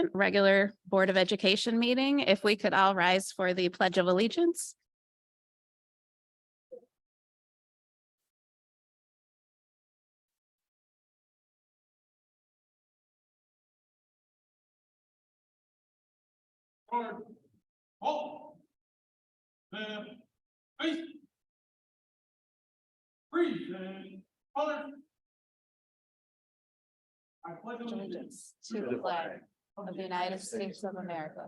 2nd, regular Board of Education meeting. If we could all rise for the Pledge of Allegiance. Allegiance to the flag of the United States of America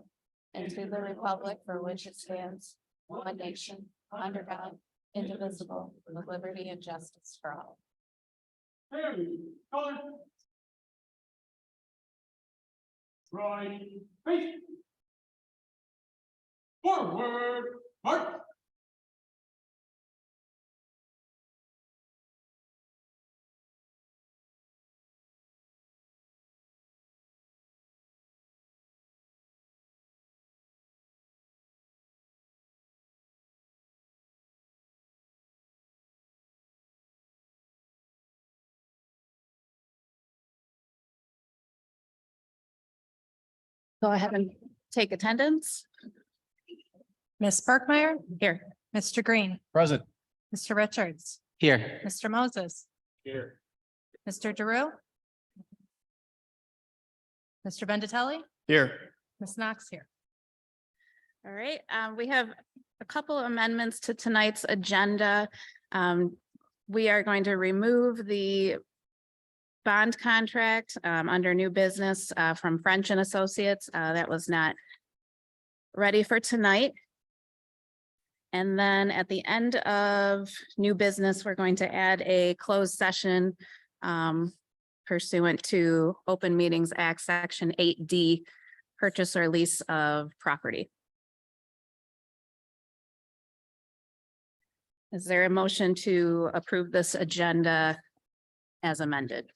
and to the republic for which it stands, one nation, under God, indivisible, with liberty and justice for all. Right, face. Forward, march. Go ahead and take attendance. Ms. Sparkmeyer, Here. Mr. Green, Present. Mr. Richards, Here. Mr. Moses, Here. Mr. Drew, Mr. Vendatelli, Here. Ms. Knox here. All right, we have a couple of amendments to tonight's agenda. We are going to remove the bond contract under new business from French and Associates. That was not ready for tonight. And then at the end of new business, we're going to add a closed session pursuant to Open Meetings Act, Section 8D, purchase or lease of property. Is there a motion to approve this agenda as amended?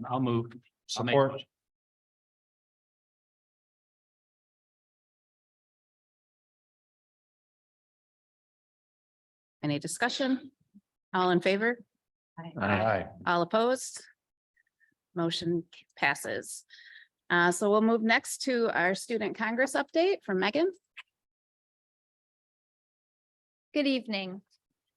I'll move. Support. Any discussion? All in favor? Aye. All opposed? Motion passes. So we'll move next to our Student Congress update from Megan. Good evening.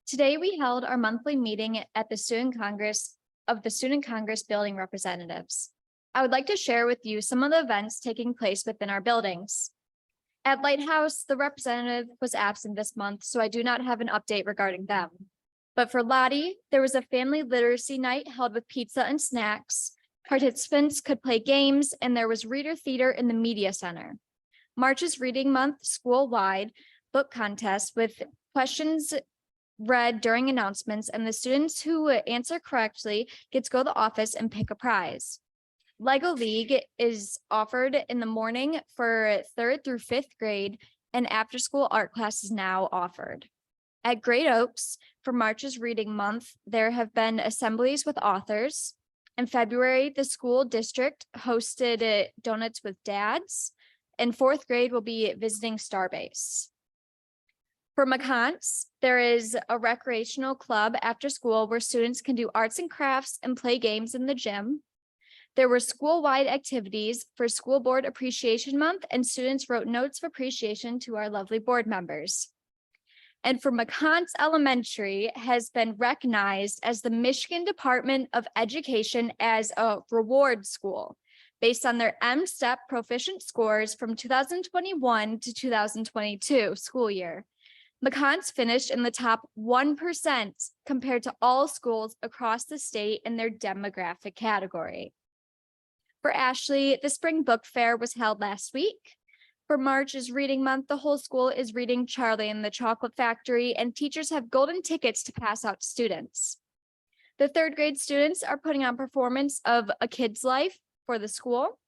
Today we held our monthly meeting at the Student Congress of the Student Congress Building Representatives. I would like to share with you some of the events taking place within our buildings. At Lighthouse, the representative was absent this month, so I do not have an update regarding them. But for Lottie, there was a family literacy night held with pizza and snacks. Participants could play games, and there was reader theater in the media center. March's Reading Month school-wide book contest with questions read during announcements, and the students who answer correctly get to go to the office and pick a prize. Lego League is offered in the morning for 3rd through 5th grade, and after-school art class is now offered. At Great Oaks, for March's Reading Month, there have been assemblies with authors. In February, the school district hosted Donuts with Dads, and 4th grade will be visiting Starbase. For McCants, there is a recreational club after school where students can do arts and crafts and play games in the gym. There were school-wide activities for School Board Appreciation Month, and students wrote notes of appreciation to our lovely board members. And for McCants Elementary has been recognized as the Michigan Department of Education as a reward school based on their M-STEP proficient scores from 2021 to 2022 school year. McCants finished in the top 1% compared to all schools across the state in their demographic category. For Ashley, the spring book fair was held last week. For March's Reading Month, the whole school is reading Charlie and the Chocolate Factory, and teachers have golden tickets to pass out to students. The 3rd grade students are putting on performance of A Kid's Life for the school.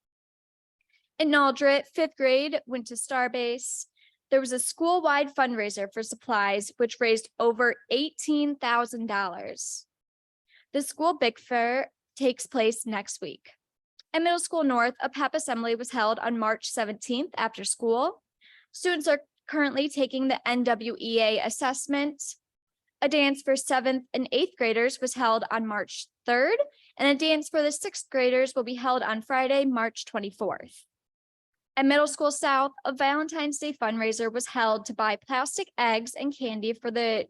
In Aldrit, 5th grade went to Starbase. There was a school-wide fundraiser for supplies, which raised over $18,000. The school Big Fair takes place next week. At Middle School North, a PEP assembly was held on March 17th after school. Students are currently taking the NWEA assessment. A dance for 7th and 8th graders was held on March 3rd, and a dance for the 6th graders will be held on Friday, March 24th. At Middle School South, a Valentine's Day fundraiser was held to buy plastic eggs and candy for the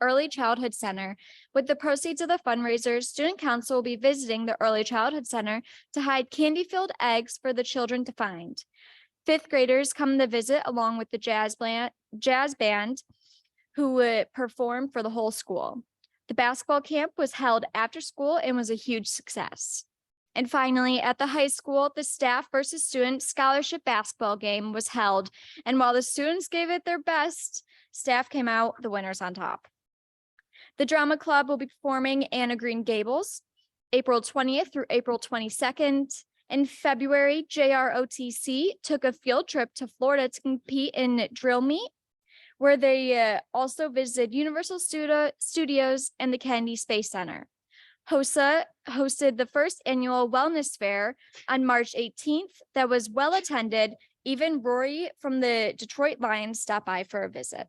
Early Childhood Center. With the proceeds of the fundraiser, Student Council will be visiting the Early Childhood Center to hide candy-filled eggs for the children to find. Fifth graders come to visit along with the jazz band who would perform for the whole school. The basketball camp was held after school and was a huge success. And finally, at the high school, the staff versus student scholarship basketball game was held. And while the students gave it their best, staff came out the winners on top. The drama club will be performing Anna Green Gables, April 20th through April 22nd. In February, JROTC took a field trip to Florida to compete in drill meet, where they also visited Universal Studios and the Kennedy Space Center. HOSA hosted the first annual wellness fair on March 18th that was well attended. Even Rory from the Detroit Lions stopped by for a visit.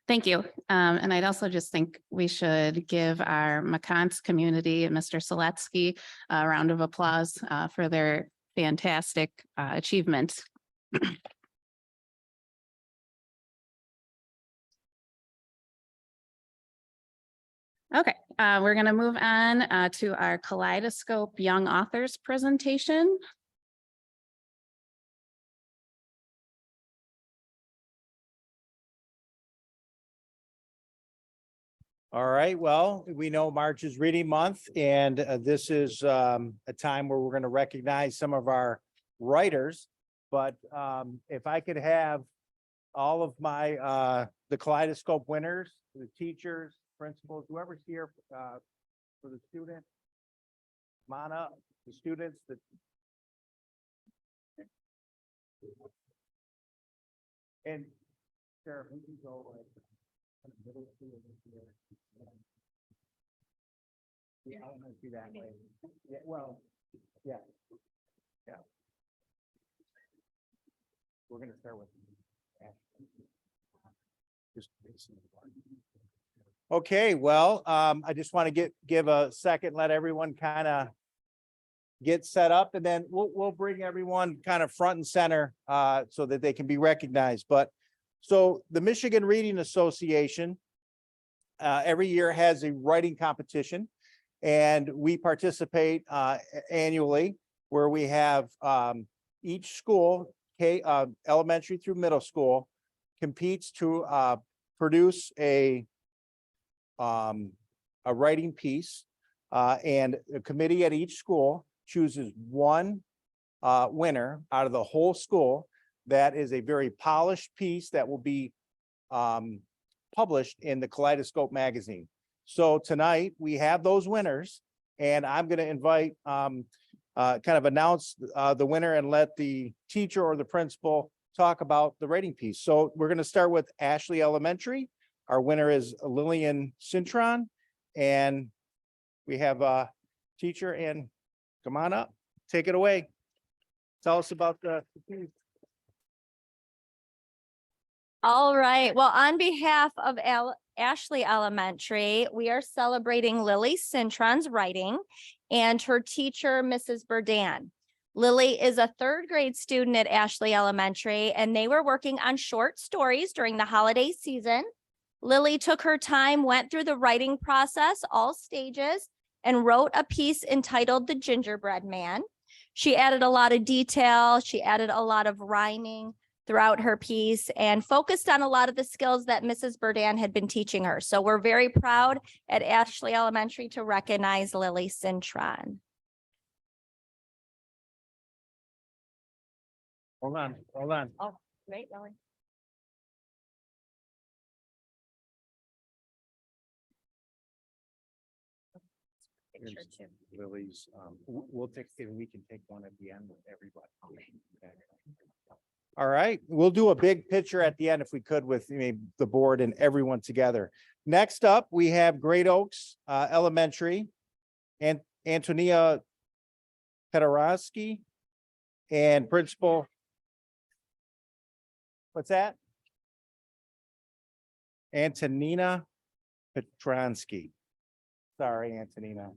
Thank you. And I'd also just think we should give our McCants community, Mr. Seletsky, a round of applause for their fantastic achievement. Okay, we're going to move on to our Kaleidoscope Young Authors presentation. All right, well, we know March is Reading Month, and this is a time where we're going to recognize some of our writers. But if I could have all of my the Kaleidoscope winners, the teachers, principals, whoever's here for the student, come on up, the students that. And Sheriff, we can go like. Yeah, I want to see that way. Yeah, well, yeah. Yeah. We're gonna start with. Okay, well, I just want to give a second, let everyone kind of get set up, and then we'll bring everyone kind of front and center so that they can be recognized. But so the Michigan Reading Association every year has a writing competition, and we participate annually, where we have each school, elementary through middle school, competes to produce a writing piece, and a committee at each school chooses one winner out of the whole school. That is a very polished piece that will be published in the Kaleidoscope magazine. So tonight we have those winners, and I'm going to invite kind of announce the winner and let the teacher or the principal talk about the writing piece. So we're going to start with Ashley Elementary. Our winner is Lillian Cintron, and we have a teacher, and come on up, take it away. Tell us about the piece. All right. Well, on behalf of Ashley Elementary, we are celebrating Lily Cintron's writing and her teacher, Mrs. Burdan. Lily is a third grade student at Ashley Elementary, and they were working on short stories during the holiday season. Lily took her time, went through the writing process, all stages, and wrote a piece entitled The Gingerbread Man. She added a lot of detail. She added a lot of rhyming throughout her piece and focused on a lot of the skills that Mrs. Burdan had been teaching her. So we're very proud at Ashley Elementary to recognize Lily Cintron. Hold on. Oh, great, Lily. Picture too. Lily's, we'll take, we can take one at the end with everybody. Okay. All right, we'll do a big picture at the end if we could with the board and everyone together. Next up, we have Great Oaks Elementary, and Antonia Petarowski and principal. What's that? Antonina Petronsky. Sorry, Antonina.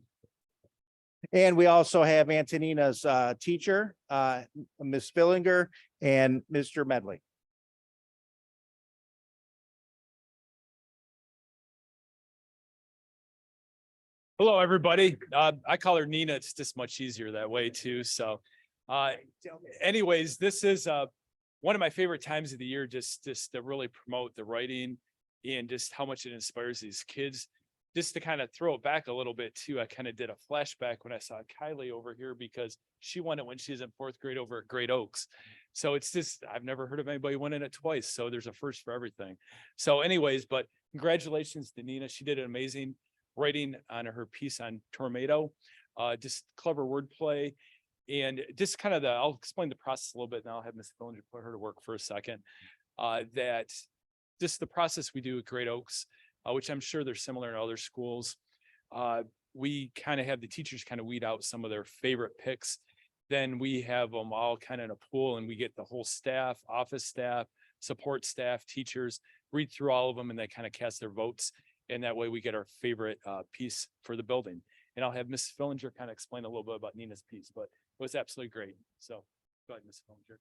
And we also have Antonina's teacher, Ms. Fillinger and Mr. Medley. Hello, everybody. I call her Nina. It's just much easier that way too. So anyways, this is one of my favorite times of the year, just to really promote the writing and just how much it inspires these kids. Just to kind of throw it back a little bit too, I kind of did a flashback when I saw Kylie over here because she won it when she was in 4th grade over at Great Oaks. So it's just, I've never heard of anybody winning it twice. So there's a first for everything. So anyways, but congratulations to Nina. She did an amazing writing on her piece on Tornado, just clever wordplay. And just kind of I'll explain the process a little bit, and I'll have Ms. Fillinger put her to work for a second. That just the process we do at Great Oaks, which I'm sure they're similar in other schools. We kind of have the teachers kind of weed out some of their favorite picks. Then we have them all kind of in a pool, and we get the whole staff, office staff, support staff, teachers, read through all of them, and they kind of cast their votes. And that way we get our favorite piece for the building. And I'll have Ms. Fillinger kind of explain a little bit about Nina's piece, but it was absolutely great. So go ahead, Ms. Fillinger.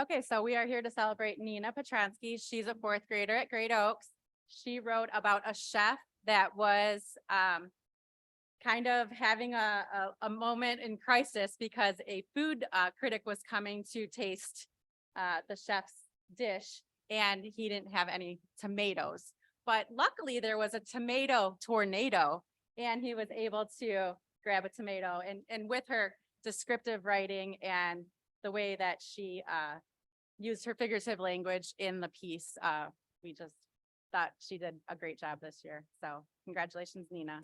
Okay, so we are here to celebrate Nina Petronsky. She's a 4th grader at Great Oaks. She wrote about a chef that was kind of having a moment in crisis because a food critic was coming to taste the chef's dish and he didn't have any tomatoes. But luckily there was a tomato tornado and he was able to grab a tomato, and with her descriptive writing and the way that she used her figurative language in the piece, we just thought she did a great job this year. So congratulations, Nina.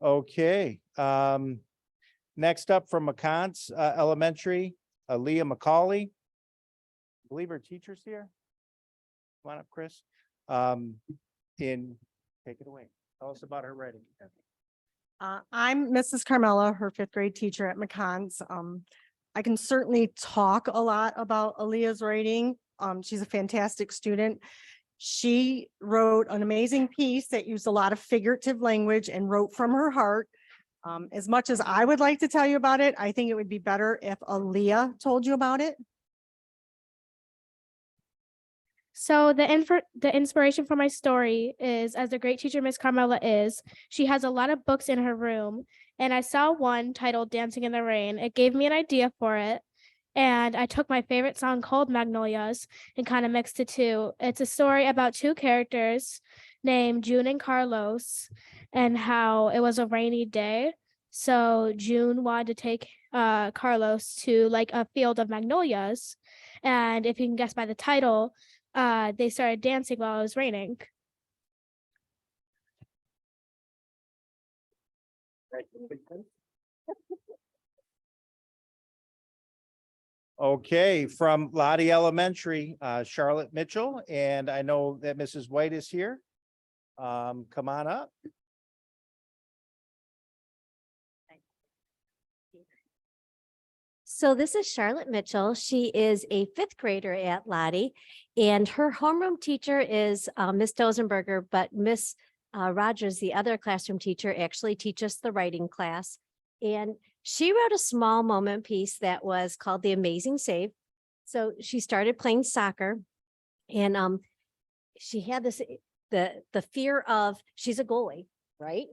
Okay, next up from McCants Elementary, Leah McCauley. I believe her teacher's here. Come on up, Chris. And take it away. Tell us about her writing. I'm Mrs. Carmela, her 5th grade teacher at McCons. I can certainly talk a lot about Aaliyah's writing. She's a fantastic student. She wrote an amazing piece that used a lot of figurative language and wrote from her heart. As much as I would like to tell you about it, I think it would be better if Aaliyah told you about it. So the inspiration for my story is, as the great teacher Miss Carmela is, she has a lot of books in her room, and I saw one titled Dancing in the Rain. It gave me an idea for it, and I took my favorite song called Magnolias and kind of mixed the two. It's a story about 2 characters named June and Carlos, and how it was a rainy day. So June wanted to take Carlos to like a field of magnolias, and if you can guess by the title, they started dancing while it was raining. Okay, from Lottie Elementary, Charlotte Mitchell, and I know that Mrs. White is here. Come on up. So this is Charlotte Mitchell. She is a 5th grader at Lottie, and her homeroom teacher is Miss Dosenberger, but Miss Rogers, the other classroom teacher, actually teaches the writing class. And she wrote a small moment piece that was called The Amazing Save. So she started playing soccer, and she had this, the fear of, she's a goalie, right?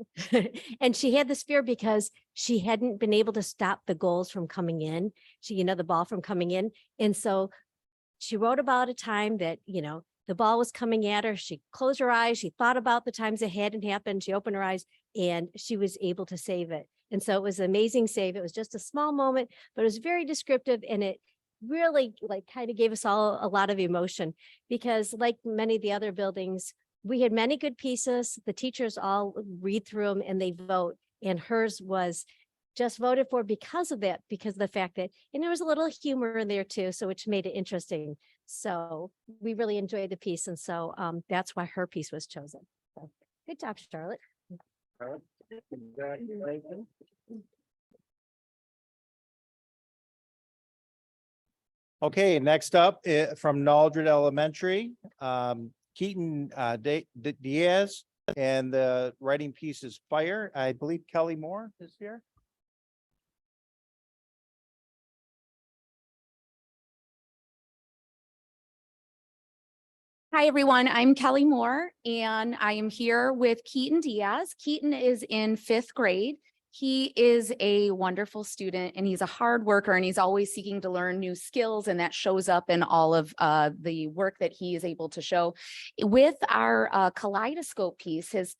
And she had this fear because she hadn't been able to stop the goals from coming in. The ball from coming in. And so she wrote about a time that, the ball was coming at her. She closed her eyes. She thought about the times it hadn't happened. She opened her eyes and she was able to save it. And so it was an amazing save. It was just a small moment, but it was very descriptive, and it really kind of gave us all a lot of emotion, because like many of the other buildings, we had many good pieces. The teachers all read through them and they vote, and hers was just voted for because of that, because of the fact that, and there was a little humor in there too, so which made it interesting. So we really enjoyed the piece. And so that's why her piece was chosen. So, good job, Charlotte. Congratulations. Okay, next up, from Naldred Elementary, Keaton, Diaz, and the writing piece is Fire. I believe Kelly Moore is here. Hi, everyone. I'm Kelly Moore, and I am here with Keaton Diaz. Keaton is in 5th grade. He is a wonderful student and he's a hard worker and he's always seeking to learn new skills, and that shows up in all of the work that he is able to show. With our kaleidoscope piece, his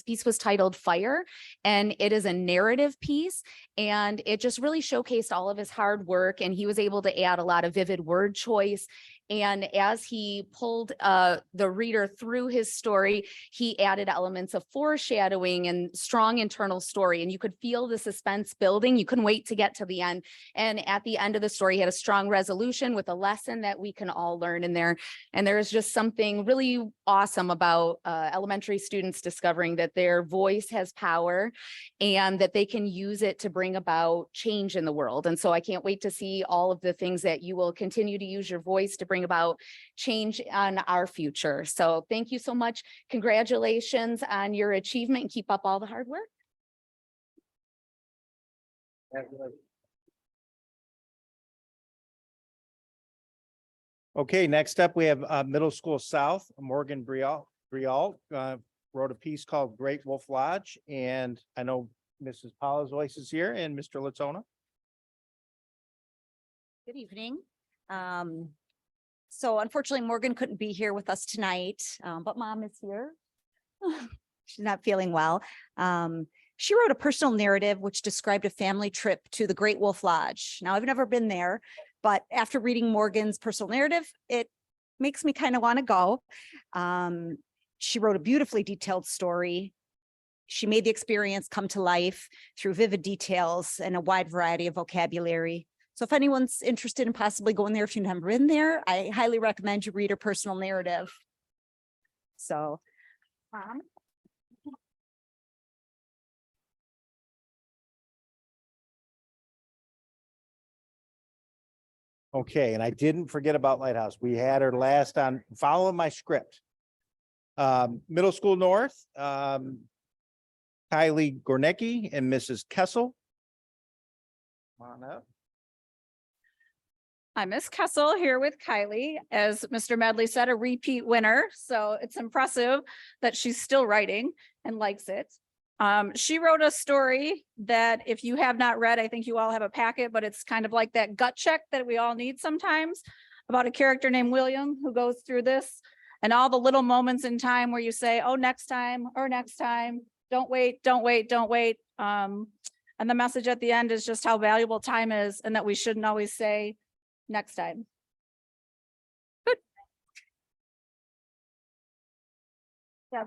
piece was titled Fire, and it is a narrative piece, and it just really showcased all of his hard work, and he was able to add a lot of vivid word choice. And as he pulled the reader through his story, he added elements of foreshadowing and strong internal story. And you could feel the suspense building. You couldn't wait to get to the end. And at the end of the story, he had a strong resolution with a lesson that we can all learn in there. And there is just something really awesome about elementary students discovering that their voice has power and that they can use it to bring about change in the world. And so I can't wait to see all of the things that you will continue to use your voice to bring about change on our future. So thank you so much. Congratulations on your achievement and keep up all the hard work. Okay, next up, we have Middle School South, Morgan Brial wrote a piece called Great Wolf Lodge, and I know Mrs. Paula's voice is here and Mr. Latona. Good evening. So unfortunately, Morgan couldn't be here with us tonight, but Mom is here. She's not feeling well. She wrote a personal narrative which described a family trip to the Great Wolf Lodge. Now, I've never been there, but after reading Morgan's personal narrative, it makes me kind of want to go. She wrote a beautifully detailed story. She made the experience come to life through vivid details and a wide variety of vocabulary. So if anyone's interested in possibly going there, if you've never been there, I highly recommend you read her personal narrative. So, Okay, and I didn't forget about Lighthouse. We had her last on following my script. Middle School North, Kylie Gornecki and Mrs. Kessel. Come on up. I'm Miss Kessel here with Kylie, as Mr. Medley said, a repeat winner. So it's impressive that she's still writing and likes it. She wrote a story that if you have not read, I think you all have a packet, but it's kind of like that gut check that we all need sometimes, about a character named William who goes through this and all the little moments in time where you say, oh, next time, or next time, don't wait, don't wait, don't wait. And the message at the end is just how valuable time is and that we shouldn't always say next time. Good. Yeah,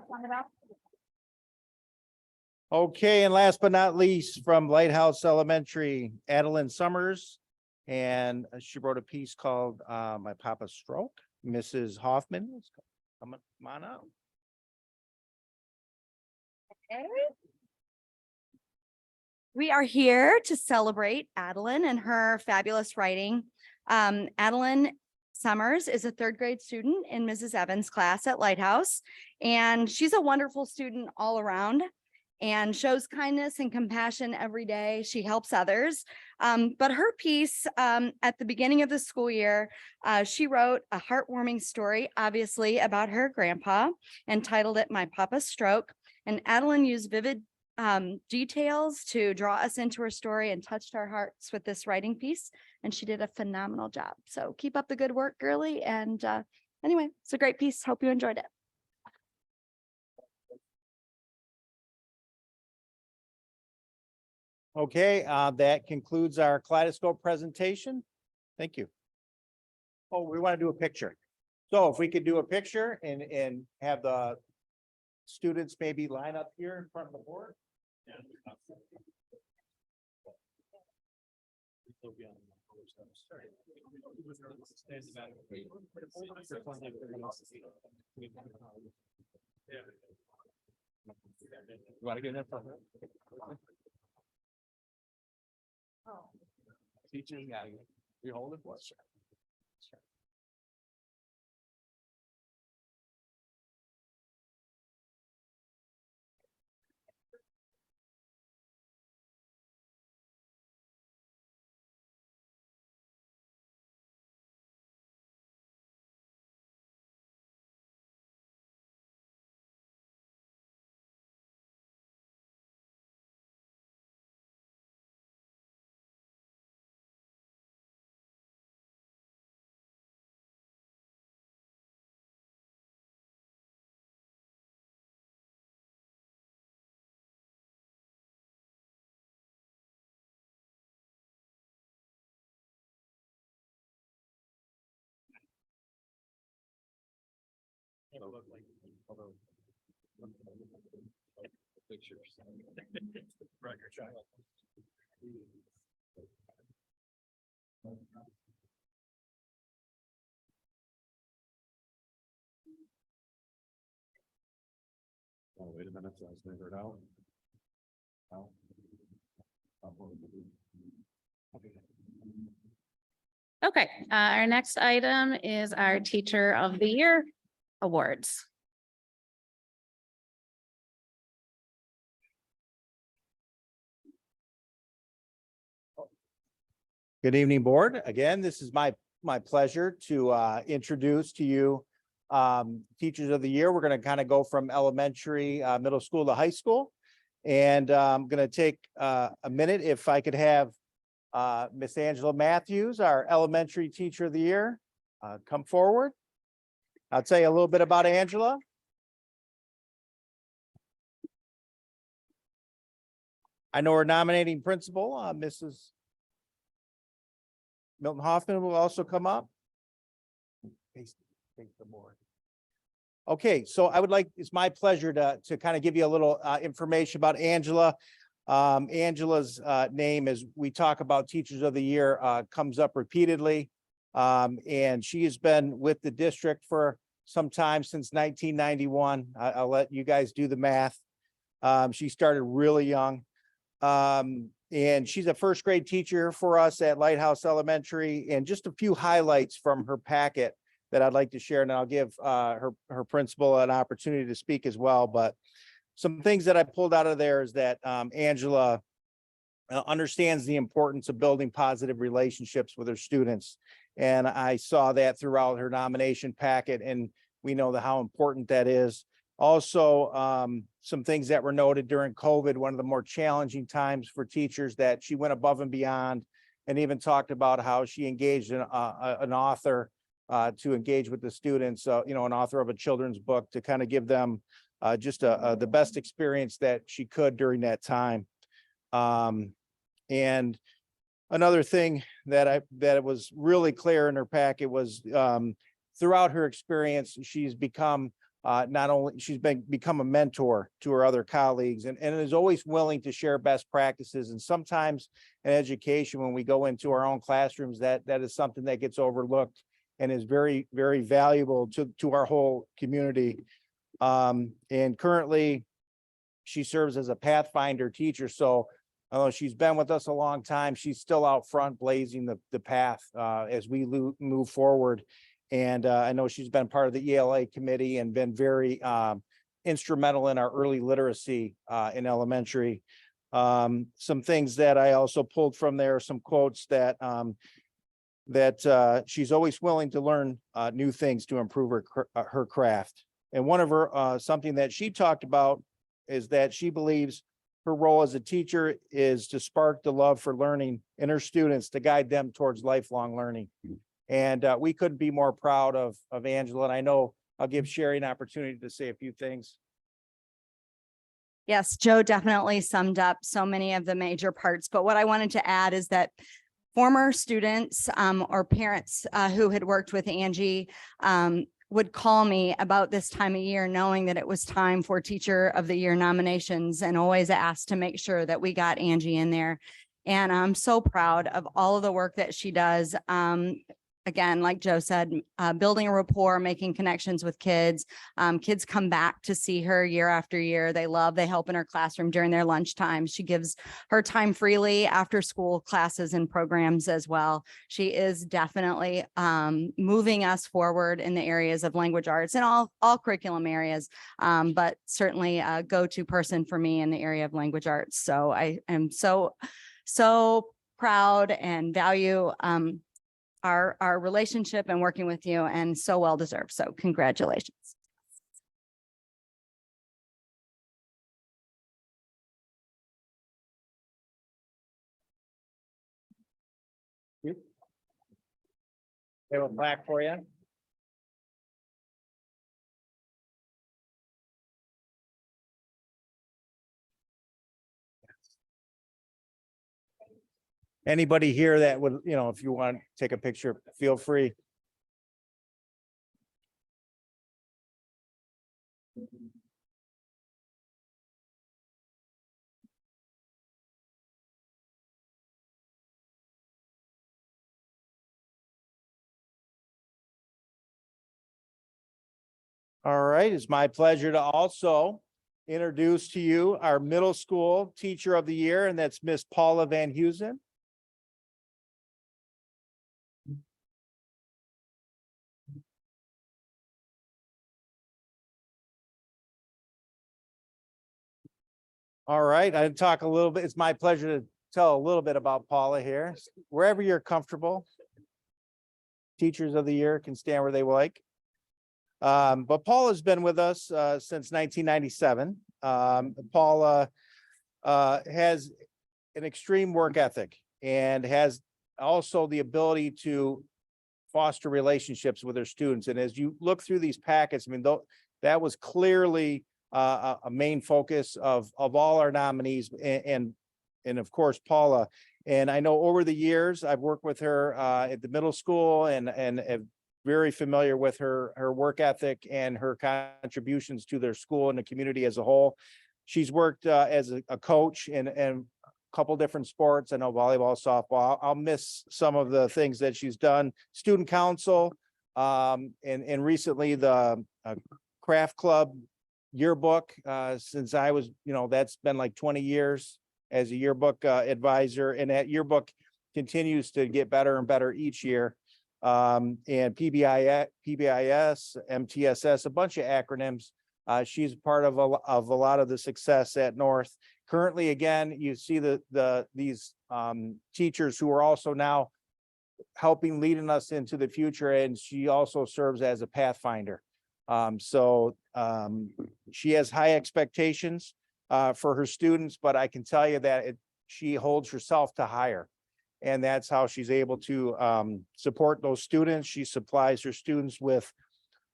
Okay, and last but not least, from Lighthouse Elementary, Adeline Summers. And she wrote a piece called My Papa's Stroke. Mrs. Hoffman, come on up. we are here to celebrate Adeline and her fabulous writing. Adeline Summers is a 3rd grade student in Mrs. Evans' class at Lighthouse, and she's a wonderful student all around and shows kindness and compassion every day. She helps others. But her piece at the beginning of the school year, she wrote a heartwarming story, obviously, about her grandpa, and titled it My Papa's Stroke. And Adeline used vivid details to draw us into her story and touched our hearts with this writing piece. And she did a phenomenal job. So keep up the good work, girly. And anyway, it's a great piece. Hope you enjoyed it. Okay, that concludes our kaleidoscope presentation. Thank you. Oh, we want to do a picture. So if we could do a picture and have the students maybe line up here in front of the board. You want to get in front? Teachers, yeah, you hold it for us. Oh, wait a minute, so I was figured out. No. Okay, our next item is our Teacher of the Year awards. Good evening, board. Again, this is my pleasure to introduce to you Teachers of the Year. We're going to kind of go from elementary, middle school to high school. And I'm going to take a minute if I could have Miss Angela Matthews, our elementary Teacher of the Year, come forward. I'll tell you a little bit about Angela. I know our nominating principal, Mrs. Milton Hoffman will also come up. Face the board. Okay, so I would like, it's my pleasure to kind of give you a little information about Angela. Angela's name, as we talk about Teachers of the Year, comes up repeatedly. And she has been with the district for some time, since 1991. I'll let you guys do the math. She started really young. And she's a first grade teacher for us at Lighthouse Elementary, and just a few highlights from her packet that I'd like to share, and I'll give her principal an opportunity to speak as well. But some things that I pulled out of there is that Angela understands the importance of building positive relationships with her students. And I saw that throughout her nomination packet, and we know how important that is. Also, some things that were noted during COVID, one of the more challenging times for teachers, that she went above and beyond, and even talked about how she engaged an author to engage with the students, an author of a children's book, to kind of give them just the best experience that she could during that time. And another thing that was really clear in her packet was throughout her experience, she's become become a mentor to her other colleagues, and is always willing to share best practices. And sometimes in education, when we go into our own classrooms, that is something that gets overlooked and is very, very valuable to our whole community. And currently she serves as a Pathfinder teacher. So although she's been with us a long time, she's still out front blazing the path as we move forward. And I know she's been part of the ELA committee and been very instrumental in our early literacy in elementary. Some things that I also pulled from there, some quotes that she's always willing to learn new things to improve her craft. And one of her, something that she talked about is that she believes her role as a teacher is to spark the love for learning in her students, to guide them towards lifelong learning. And we couldn't be more proud of Angela. And I know I'll give Sherry an opportunity to say a few things. Yes, Joe definitely summed up so many of the major parts, but what I wanted to add is that former students or parents who had worked with Angie would call me about this time of year, knowing that it was time for Teacher of the Year nominations, and always asked to make sure that we got Angie in there. And I'm so proud of all of the work that she does. Again, like Joe said, building a rapport, making connections with kids. Kids come back to see her year after year. They help in her classroom during their lunchtime. She gives her time freely after school classes and programs as well. She is definitely moving us forward in the areas of language arts and all curriculum areas, but certainly a go-to person for me in the area of language arts. So I am so proud and value our relationship and working with you, and so well deserved. So congratulations. We have a plaque for you. Anybody here that would, if you want to take a picture, feel free. All right, it's my pleasure to also introduce to you our middle school teacher of the year, and that's Miss Paula Van Huzen. All right, I talk a little bit. It's my pleasure to tell a little bit about Paula here. Wherever you're comfortable. Teachers of the year can stand where they like. But Paula's been with us since 1997. Paula has an extreme work ethic and has also the ability to foster relationships with her students. And as you look through these packets, I mean, that was clearly a main focus of all our nominees and of course, Paula. And I know over the years, I've worked with her at the middle school and am very familiar with her work ethic and her contributions to their school and the community as a whole. She's worked as a coach in a couple different sports. I know volleyball, softball. I'll miss some of the things that she's done. Student council, and recently the craft club yearbook, since I was, that's been like 20 years as a yearbook advisor, and that yearbook continues to get better and better each year. And PBIS, MTSS, a bunch of acronyms. She's part of a lot of the success at North. Currently, again, you see these teachers who are also now helping leading us into the future, and she also serves as a pathfinder. She has high expectations for her students, but I can tell you that she holds herself to higher. And that's how she's able to support those students. She supplies her students with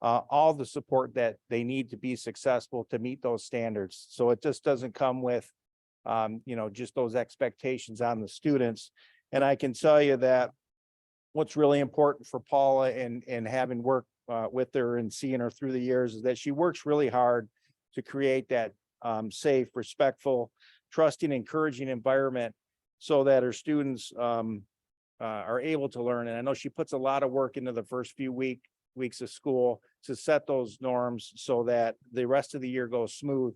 all the support that they need to be successful to meet those standards. So it just doesn't come with, just those expectations on the students. And I can tell you that what's really important for Paula and having worked with her and seeing her through the years is that she works really hard to create that safe, respectful, trusting, encouraging environment so that her students are able to learn. And I know she puts a lot of work into the first few weeks of school to set those norms so that the rest of the year goes smooth.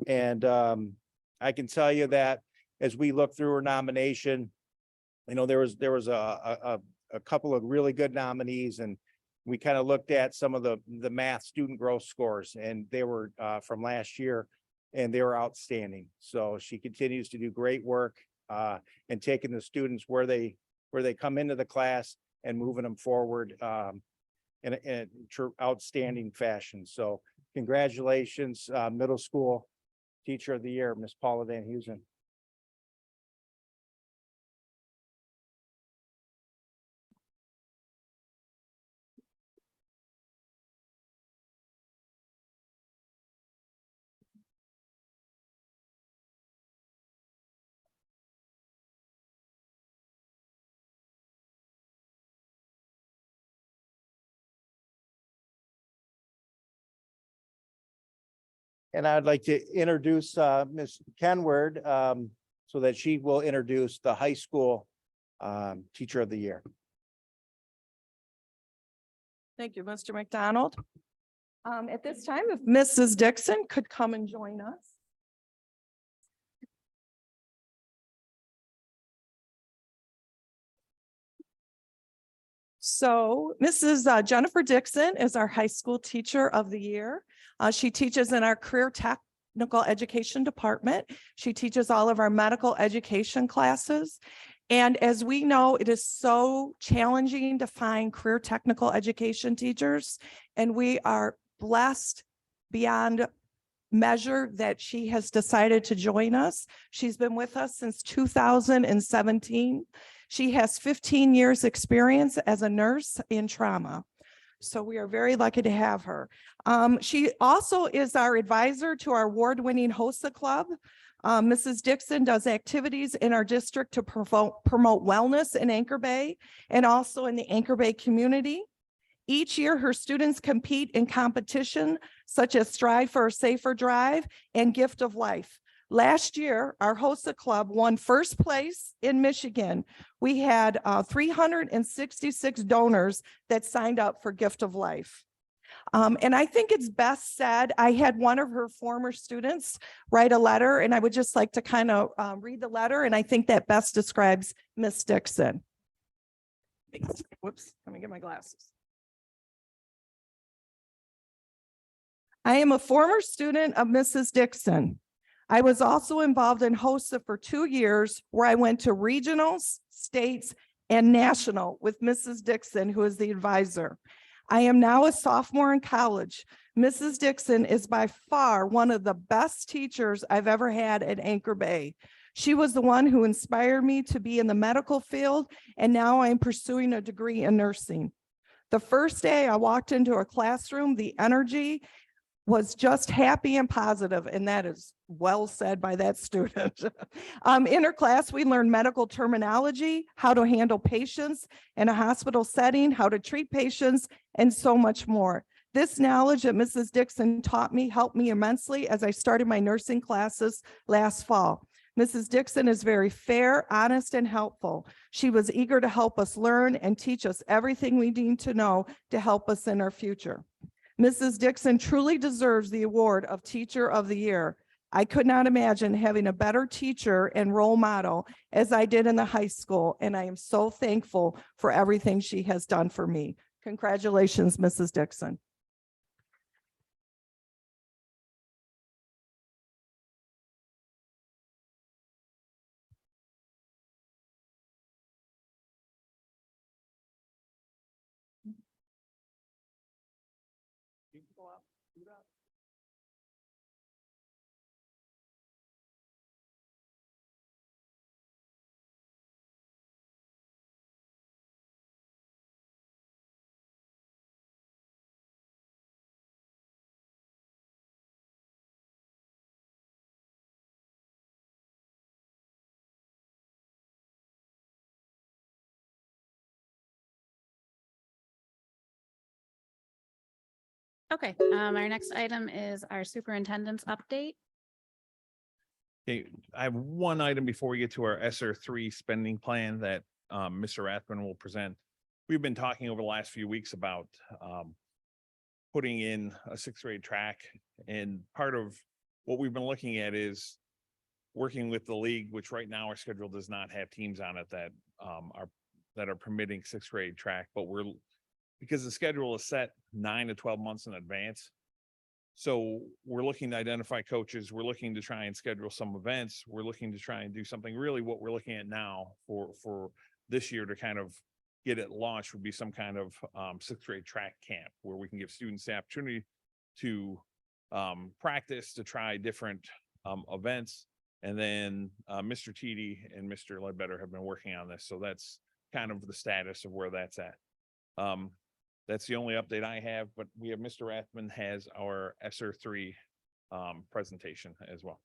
And I can tell you that as we look through her nomination, there was a couple of really good nominees, and we kind of looked at some of the math student growth scores, and they were from last year, and they were outstanding. So she continues to do great work and taking the students where they come into the class and moving them forward in an outstanding fashion. So congratulations, middle school teacher of the year, Miss Paula Van Huzen. And I'd like to introduce Ms. Kenward so that she will introduce the high school teacher of the year. Thank you, Mr. McDonald. At this time, if Mrs. Dixon could come and join us. So Mrs. Jennifer Dixon is our high school teacher of the year. She teaches in our career technical education department. She teaches all of our medical education classes. And as we know, it is so challenging to find career technical education teachers. And we are blessed beyond measure that she has decided to join us. She's been with us since 2017. She has 15 years experience as a nurse in trauma. So we are very lucky to have her. She also is our advisor to our award-winning HOSA Club. Mrs. Dixon does activities in our district to promote wellness in Anchor Bay and also in the Anchor Bay community. Each year, her students compete in competition such as Strive for a Safer Drive and Gift of Life. Last year, our HOSA club won first place in Michigan. We had 366 donors that signed up for Gift of Life. And I think it's best said, I had one of her former students write a letter, and I would just like to kind of read the letter, and I think that best describes Miss Dixon. Whoops, let me get my glasses. I am a former student of Mrs. Dixon. I was also involved in HOSA for 2 years, where I went to regionals, states, and national with Mrs. Dixon, who is the advisor. I am now a sophomore in college. Mrs. Dixon is by far one of the best teachers I've ever had at Anchor Bay. She was the one who inspired me to be in the medical field, and now I'm pursuing a degree in nursing. The first day I walked into a classroom, the energy was just happy and positive, and that is well said by that student. In her class, we learned medical terminology, how to handle patients in a hospital setting, how to treat patients, and so much more. This knowledge that Mrs. Dixon taught me helped me immensely as I started my nursing classes last fall. Mrs. Dixon is very fair, honest, and helpful. She was eager to help us learn and teach us everything we need to know to help us in our future. Mrs. Dixon truly deserves the award of Teacher of the Year. I could not imagine having a better teacher and role model as I did in the high school, and I am so thankful for everything she has done for me. Congratulations, Mrs. Dixon. Okay, our next item is our superintendent's update. Okay, I have one item before we get to our ESSER III spending plan that Mr. Rathman will present. We've been talking over the last few weeks about putting in a sixth grade track, and part of what we've been looking at is working with the league, which right now our schedule does not have teams on it that are permitting sixth grade track, but because the schedule is set 9 to 12 months in advance. So we're looking to identify coaches. We're looking to try and schedule some events. We're looking to try and do something. Really what we're looking at now for this year to kind of get it launched would be some kind of sixth grade track camp where we can give students the opportunity to practice, to try different events. And then Mr. Teedy and Mr. Ledbetter have been working on this. So that's kind of the status of where that's at. That's the only update I have, but we have Mr. Rathman has our ESSER III presentation as well.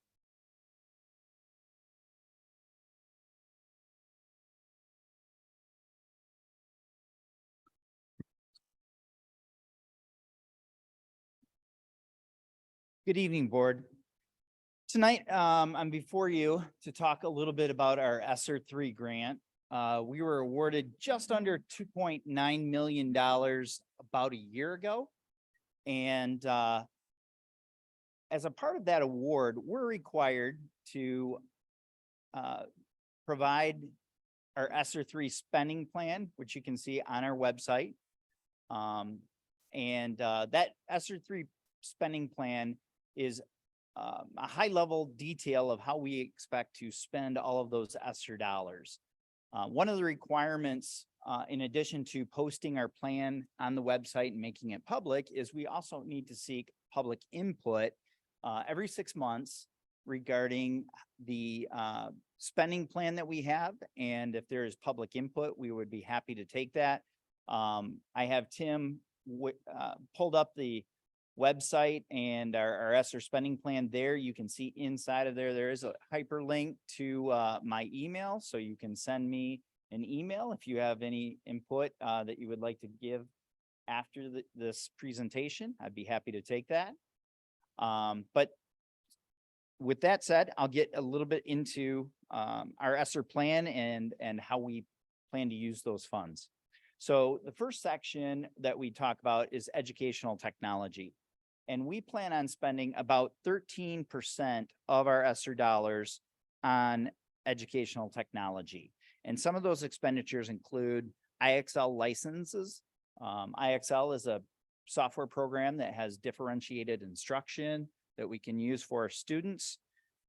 Good evening, board. Tonight, I'm before you to talk a little bit about our ESSER III grant. We were awarded just under $2.9 million about a year ago. And as a part of that award, we're required to provide our ESSER III spending plan, which you can see on our website. That ESSER III spending plan is a high level detail of how we expect to spend all of those ESSER dollars. One of the requirements, in addition to posting our plan on the website and making it public, is we also need to seek public input every 6 months regarding the spending plan that we have. And if there is public input, we would be happy to take that. I have Tim pulled up the website and our ESSER spending plan there. You can see inside of there is a hyperlink to my email, so you can send me an email if you have any input that you would like to give after this presentation, I'd be happy to take that. But with that said, I'll get a little bit into our ESSER plan and how we plan to use those funds. So the first section that we talk about is educational technology. And we plan on spending about 13% of our ESSER dollars on educational technology. And some of those expenditures include IXL licenses. IXL is a software program that has differentiated instruction that we can use for our students.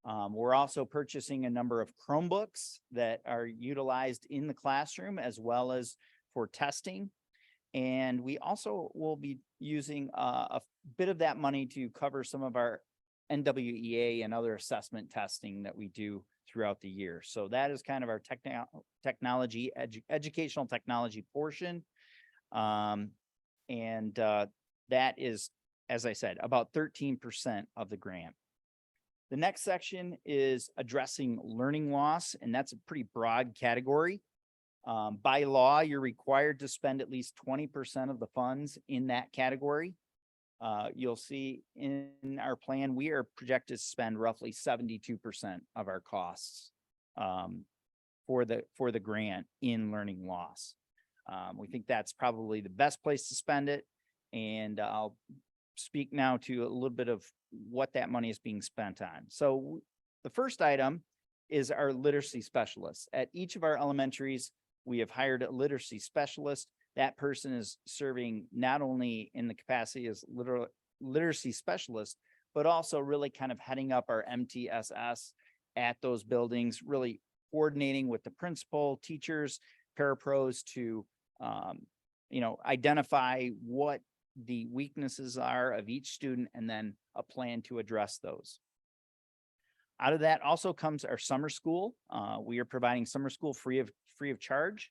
We're also purchasing a number of Chromebooks that are utilized in the classroom as well as for testing. And we also will be using a bit of that money to cover some of our NWEA and other assessment testing that we do throughout the year. So that is kind of our educational technology portion. That is, as I said, about 13% of the grant. The next section is addressing learning loss, and that's a pretty broad category. By law, you're required to spend at least 20% of the funds in that category. You'll see in our plan, we are projected to spend roughly 72% of our costs for the grant in learning loss. We think that's probably the best place to spend it. And I'll speak now to a little bit of what that money is being spent on. So the first item is our literacy specialists. At each of our elementaries, we have hired a literacy specialist. That person is serving not only in the capacity as literacy specialist, but also really kind of heading up our MTSS at those buildings, really coordinating with the principal, teachers, parapros to, identify what the weaknesses are of each student and then a plan to address those. Out of that also comes our summer school. We are providing summer school free of charge.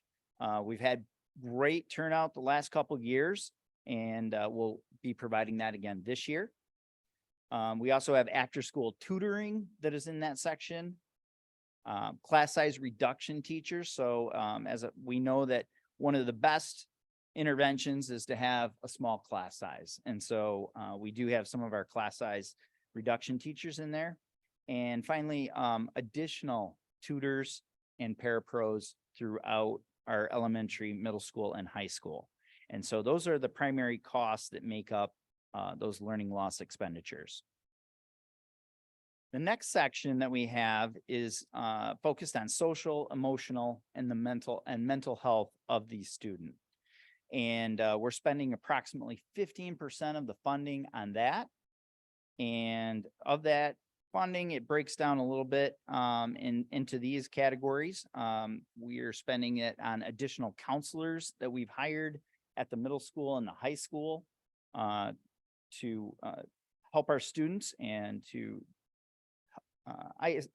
We've had great turnout the last couple of years, and we'll be providing that again this year. We also have after-school tutoring that is in that section. Class size reduction teachers. So we know that one of the best interventions is to have a small class size. And so we do have some of our class size reduction teachers in there. And finally, additional tutors and parapros throughout our elementary, middle school, and high school. And so those are the primary costs that make up those learning loss expenditures. The next section that we have is focused on social, emotional, and the mental health of the student. And we're spending approximately 15% of the funding on that. And of that funding, it breaks down a little bit into these categories. We are spending it on additional counselors that we've hired at the middle school and the high school to help our students and to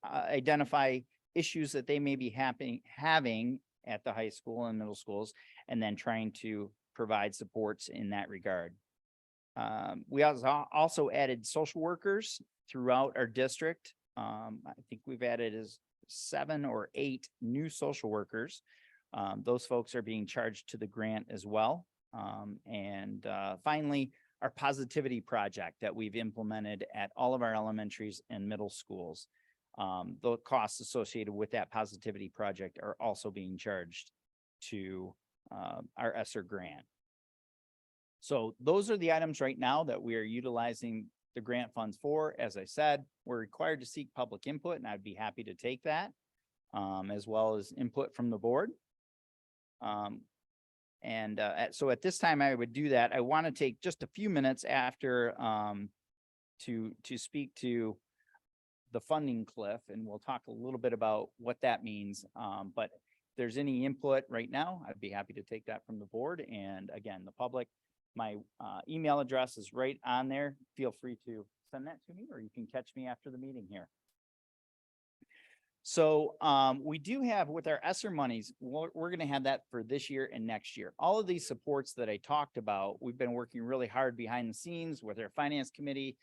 identify issues that they may be having at the high school and middle schools, and then trying to provide supports in that regard. We also added social workers throughout our district. I think we've added 7 or 8 new social workers. Those folks are being charged to the grant as well. Finally, our positivity project that we've implemented at all of our elementaries and middle schools. The costs associated with that positivity project are also being charged to our ESSER grant. So those are the items right now that we are utilizing the grant funds for. As I said, we're required to seek public input, and I'd be happy to take that, as well as input from the board. So at this time, I would do that. I want to take just a few minutes after to speak to the funding cliff, and we'll talk a little bit about what that means. But if there's any input right now, I'd be happy to take that from the board. And again, the public, my email address is right on there. Feel free to send that to me, or you can catch me after the meeting here. So we do have with our ESSER monies, we're going to have that for this year and next year. All of these supports that I talked about, we've been working really hard behind the scenes with our finance committee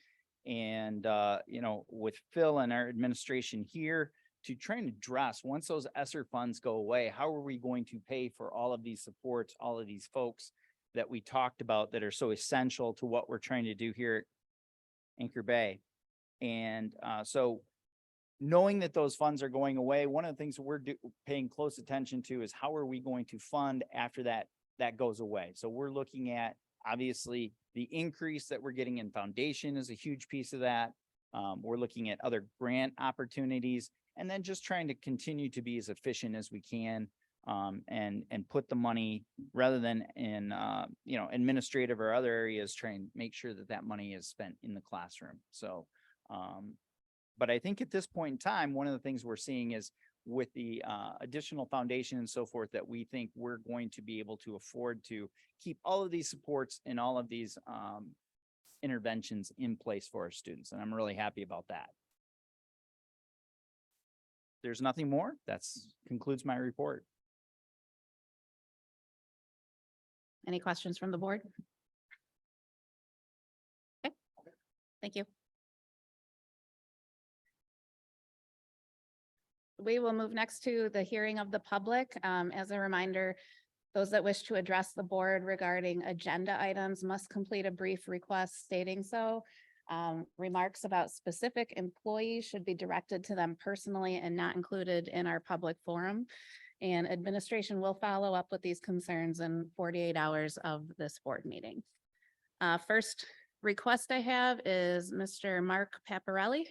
and, with Phil and our administration here to try and address, once those ESSER funds go away, how are we going to pay for all of these supports, all of these folks that we talked about that are so essential to what we're trying to do here at Anchor Bay. And so knowing that those funds are going away, one of the things that we're paying close attention to is how are we going to fund after that goes away? So we're looking at, obviously, the increase that we're getting in foundation is a huge piece of that. We're looking at other grant opportunities, and then just trying to continue to be as efficient as we can, and put the money rather than in, administrative or other areas, try and make sure that that money is spent in the classroom. So, but I think at this point in time, one of the things we're seeing is with the additional foundation and so forth, that we think we're going to be able to afford to keep all of these supports and all of these interventions in place for our students. And I'm really happy about that. There's nothing more. That's concludes my report. Any questions from the board? Okay, thank you. We will move next to the hearing of the public. As a reminder, those that wish to address the board regarding agenda items must complete a brief request stating so. Remarks about specific employees should be directed to them personally and not included in our public forum. And administration will follow up with these concerns in 48 hours of this board meeting. First request I have is Mr. Mark Paparelli.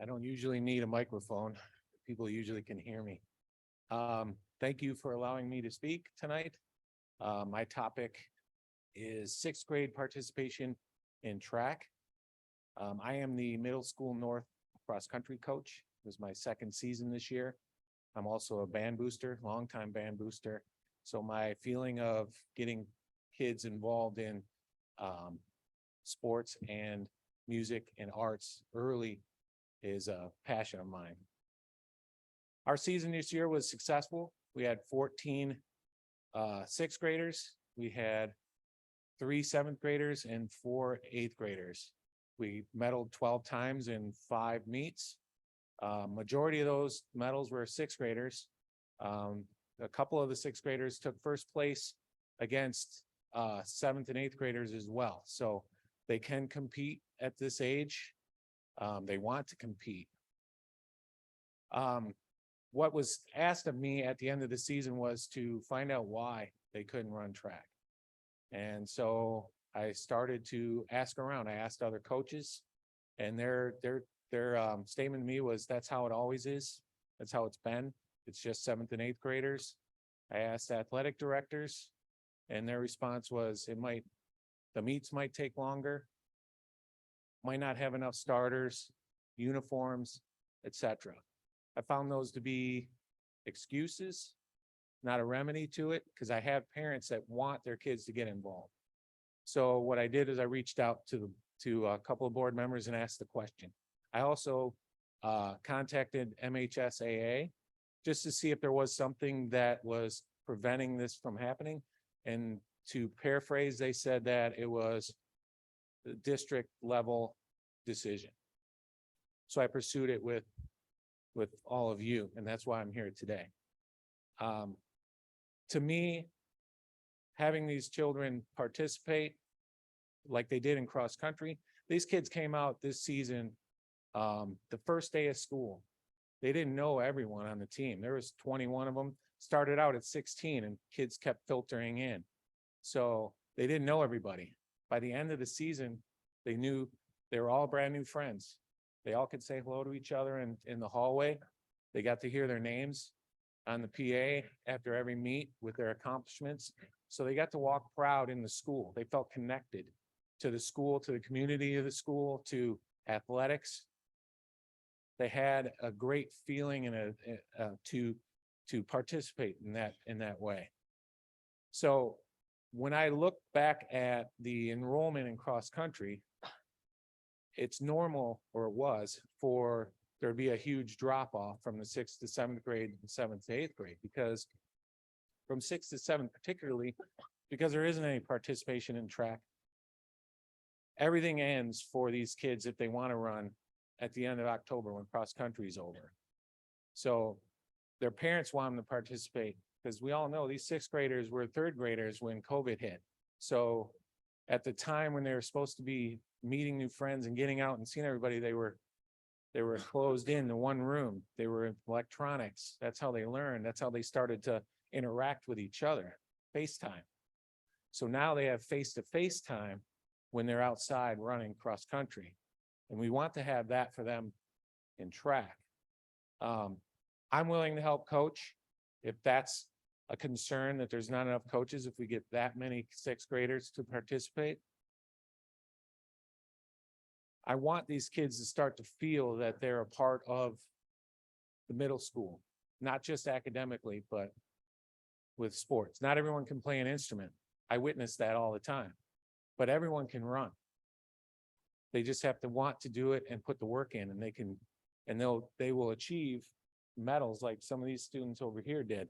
I don't usually need a microphone. People usually can hear me. Thank you for allowing me to speak tonight. My topic is sixth grade participation in track. I am the middle school North cross-country coach. It was my second season this year. I'm also a band booster, longtime band booster. So my feeling of getting kids involved in sports and music and arts early is a passion of mine. Our season this year was successful. We had 14 sixth graders. We had 3 seventh graders and 4 eighth graders. We medaled 12 times in 5 meets. Majority of those medals were sixth graders. A couple of the sixth graders took first place against seventh and eighth graders as well. So they can compete at this age. They want to compete. What was asked of me at the end of the season was to find out why they couldn't run track. And so I started to ask around. I asked other coaches, and their statement to me was, that's how it always is. That's how it's been. It's just seventh and eighth graders. I asked athletic directors, and their response was, the meets might take longer, might not have enough starters, uniforms, etc. I found those to be excuses, not a remedy to it, because I have parents that want their kids to get involved. So what I did is I reached out to a couple of board members and asked the question. I also contacted MHSAA just to see if there was something that was preventing this from happening. And to paraphrase, they said that it was the district level decision. So I pursued it with all of you, and that's why I'm here today. To me, having these children participate like they did in cross country, these kids came out this season, the first day of school. They didn't know everyone on the team. There was 21 of them, started out at 16, and kids kept filtering in. So they didn't know everybody. By the end of the season, they knew they were all brand new friends. They all could say hello to each other in the hallway. They got to hear their names on the PA after every meet with their accomplishments. So they got to walk proud in the school. They felt connected to the school, to the community of the school, to athletics. They had a great feeling and to participate in that way. So when I look back at the enrollment in cross country, it's normal, or it was, for there to be a huge drop off from the 6th to 7th grade and 7th to 8th grade, because from 6th to 7th, particularly because there isn't any participation in track everything ends for these kids if they want to run at the end of October when cross-country is over. So their parents want them to participate because we all know these sixth graders were third graders when COVID hit. So at the time when they were supposed to be meeting new friends and getting out and seeing everybody, they were closed in the one room. They were in electronics. That's how they learned. That's how they started to interact with each other, FaceTime. So now they have face-to-face time when they're outside running cross country. And we want to have that for them in track. I'm willing to help coach if that's a concern, that there's not enough coaches, if we get that many sixth graders to participate. I want these kids to start to feel that they're a part of the middle school, not just academically, but with sports. Not everyone can play an instrument. I witness that all the time, but everyone can run. They just have to want to do it and put the work in, and they will achieve medals like some of these students over here did.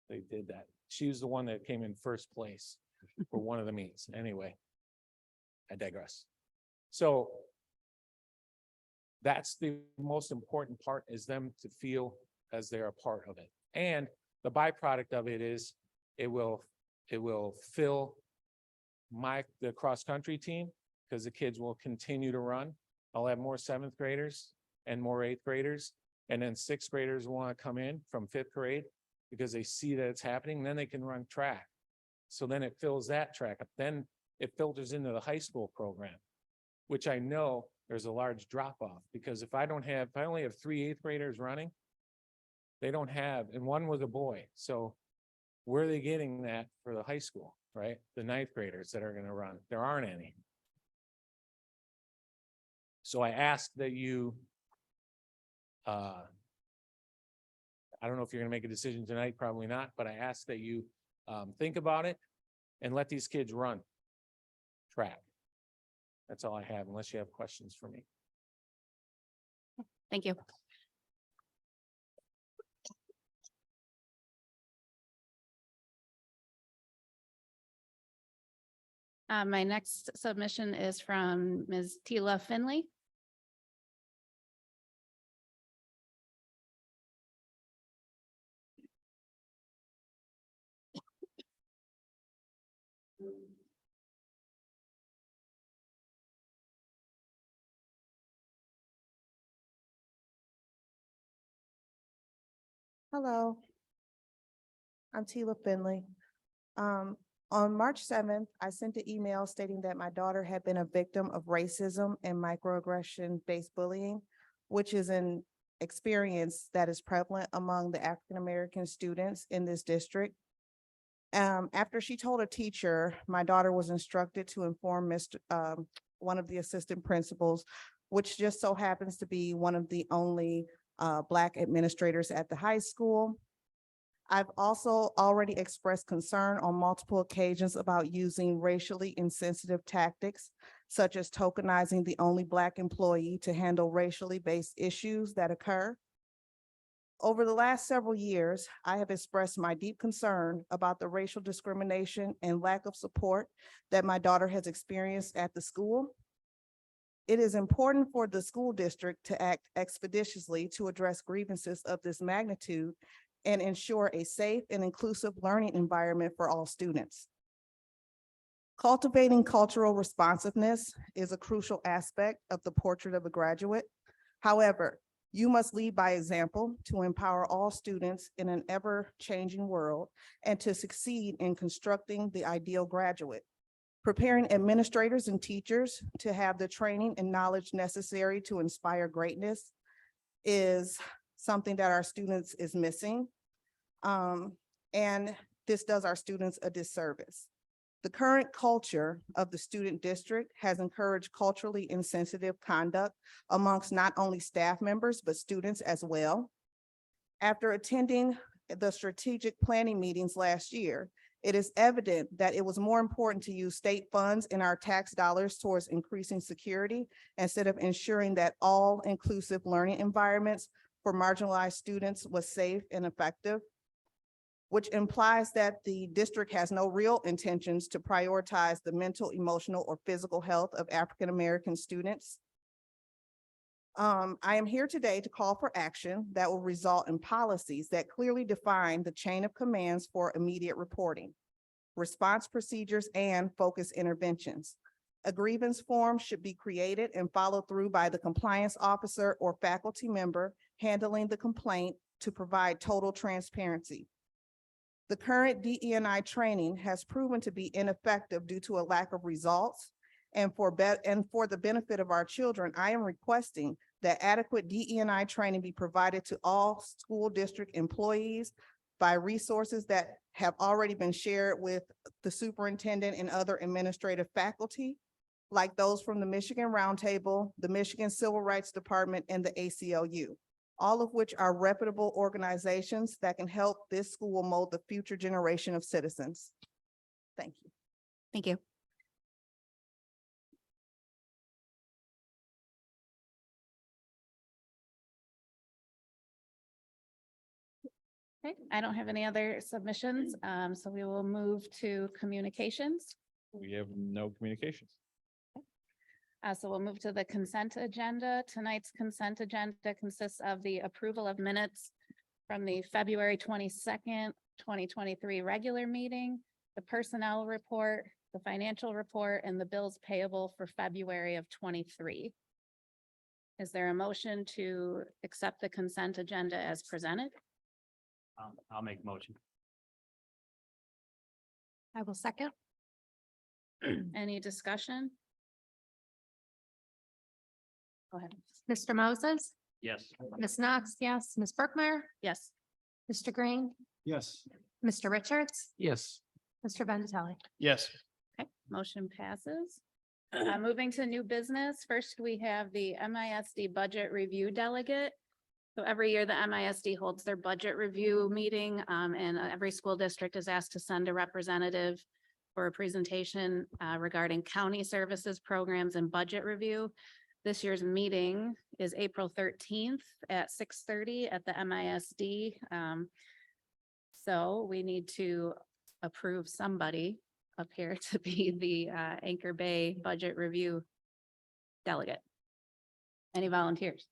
They did that. She was the one that came in first place for one of the meets. Anyway, I digress. So that's the most important part, is them to feel as they're a part of it. And the byproduct of it is it will fill the cross-country team, because the kids will continue to run. I'll have more seventh graders and more eighth graders. And then sixth graders want to come in from fifth grade because they see that it's happening. Then they can run track. So then it fills that track up. Then it filters into the high school program, which I know there's a large drop off, because if I only have 3 eighth graders running, they don't have, and one was a boy. So where are they getting that for the high school, right? The ninth graders that are going to run, there aren't any. So I ask that you, I don't know if you're going to make a decision tonight, probably not, but I ask that you think about it and let these kids run track. That's all I have, unless you have questions for me. Thank you. My next submission is from Ms. Tila Finley. Hello. I'm Tila Finley. On March 7th, I sent an email stating that my daughter had been a victim of racism and microaggression-based bullying, which is an experience that is prevalent among the African-American students in this district. After she told a teacher, my daughter was instructed to inform one of the assistant principals, which just so happens to be one of the only Black administrators at the high school. I've also already expressed concern on multiple occasions about using racially insensitive tactics, such as tokenizing the only Black employee to handle racially based issues that occur. Over the last several years, I have expressed my deep concern about the racial discrimination and lack of support that my daughter has experienced at the school. It is important for the school district to act expeditiously to address grievances of this magnitude and ensure a safe and inclusive learning environment for all students. Cultivating cultural responsiveness is a crucial aspect of the portrait of a graduate. However, you must lead by example to empower all students in an ever-changing world and to succeed in constructing the ideal graduate. Preparing administrators and teachers to have the training and knowledge necessary to inspire greatness is something that our students is missing. And this does our students a disservice. The current culture of the student district has encouraged culturally insensitive conduct amongst not only staff members, but students as well. After attending the strategic planning meetings last year, it is evident that it was more important to use state funds and our tax dollars towards increasing security instead of ensuring that all inclusive learning environments for marginalized students was safe and effective. which implies that the district has no real intentions to prioritize the mental, emotional, or physical health of African-American students. I am here today to call for action that will result in policies that clearly define the chain of commands for immediate reporting, response procedures, and focus interventions. A grievance form should be created and followed through by the compliance officer or faculty member handling the complaint to provide total transparency. The current DE&I training has proven to be ineffective due to a lack of results. And for the benefit of our children, I am requesting that adequate DE&I training be provided to all school district employees by resources that have already been shared with the superintendent and other administrative faculty, like those from the Michigan Roundtable, the Michigan Civil Rights Department, and the ACLU, all of which are reputable organizations that can help this school mold the future generation of citizens. Thank you. Thank you. Okay, I don't have any other submissions, so we will move to communications. We have no communications. So we'll move to the consent agenda. Tonight's consent agenda consists of the approval of minutes from the February 22nd, 2023 regular meeting, the personnel report, the financial report, and the bills payable for February of 23. Is there a motion to accept the consent agenda as presented? I'll make motion. I will second. Any discussion? Go ahead. Mr. Moses, Yes. Ms. Knox, yes, Ms. Brookmeyer, Yes. Mr. Green, Yes. Mr. Richards, Yes. Mr. Vendatelli. Yes. Okay, motion passes. Moving to new business. First, we have the MISD Budget Review Delegate. So every year, the MISD holds their budget review meeting, and every school district is asked to send a representative for a presentation regarding county services, programs, and budget review. This year's meeting is April 13th at 6:30 at the MISD. So we need to approve somebody up here to be the Anchor Bay Budget Review Delegate. Any volunteers?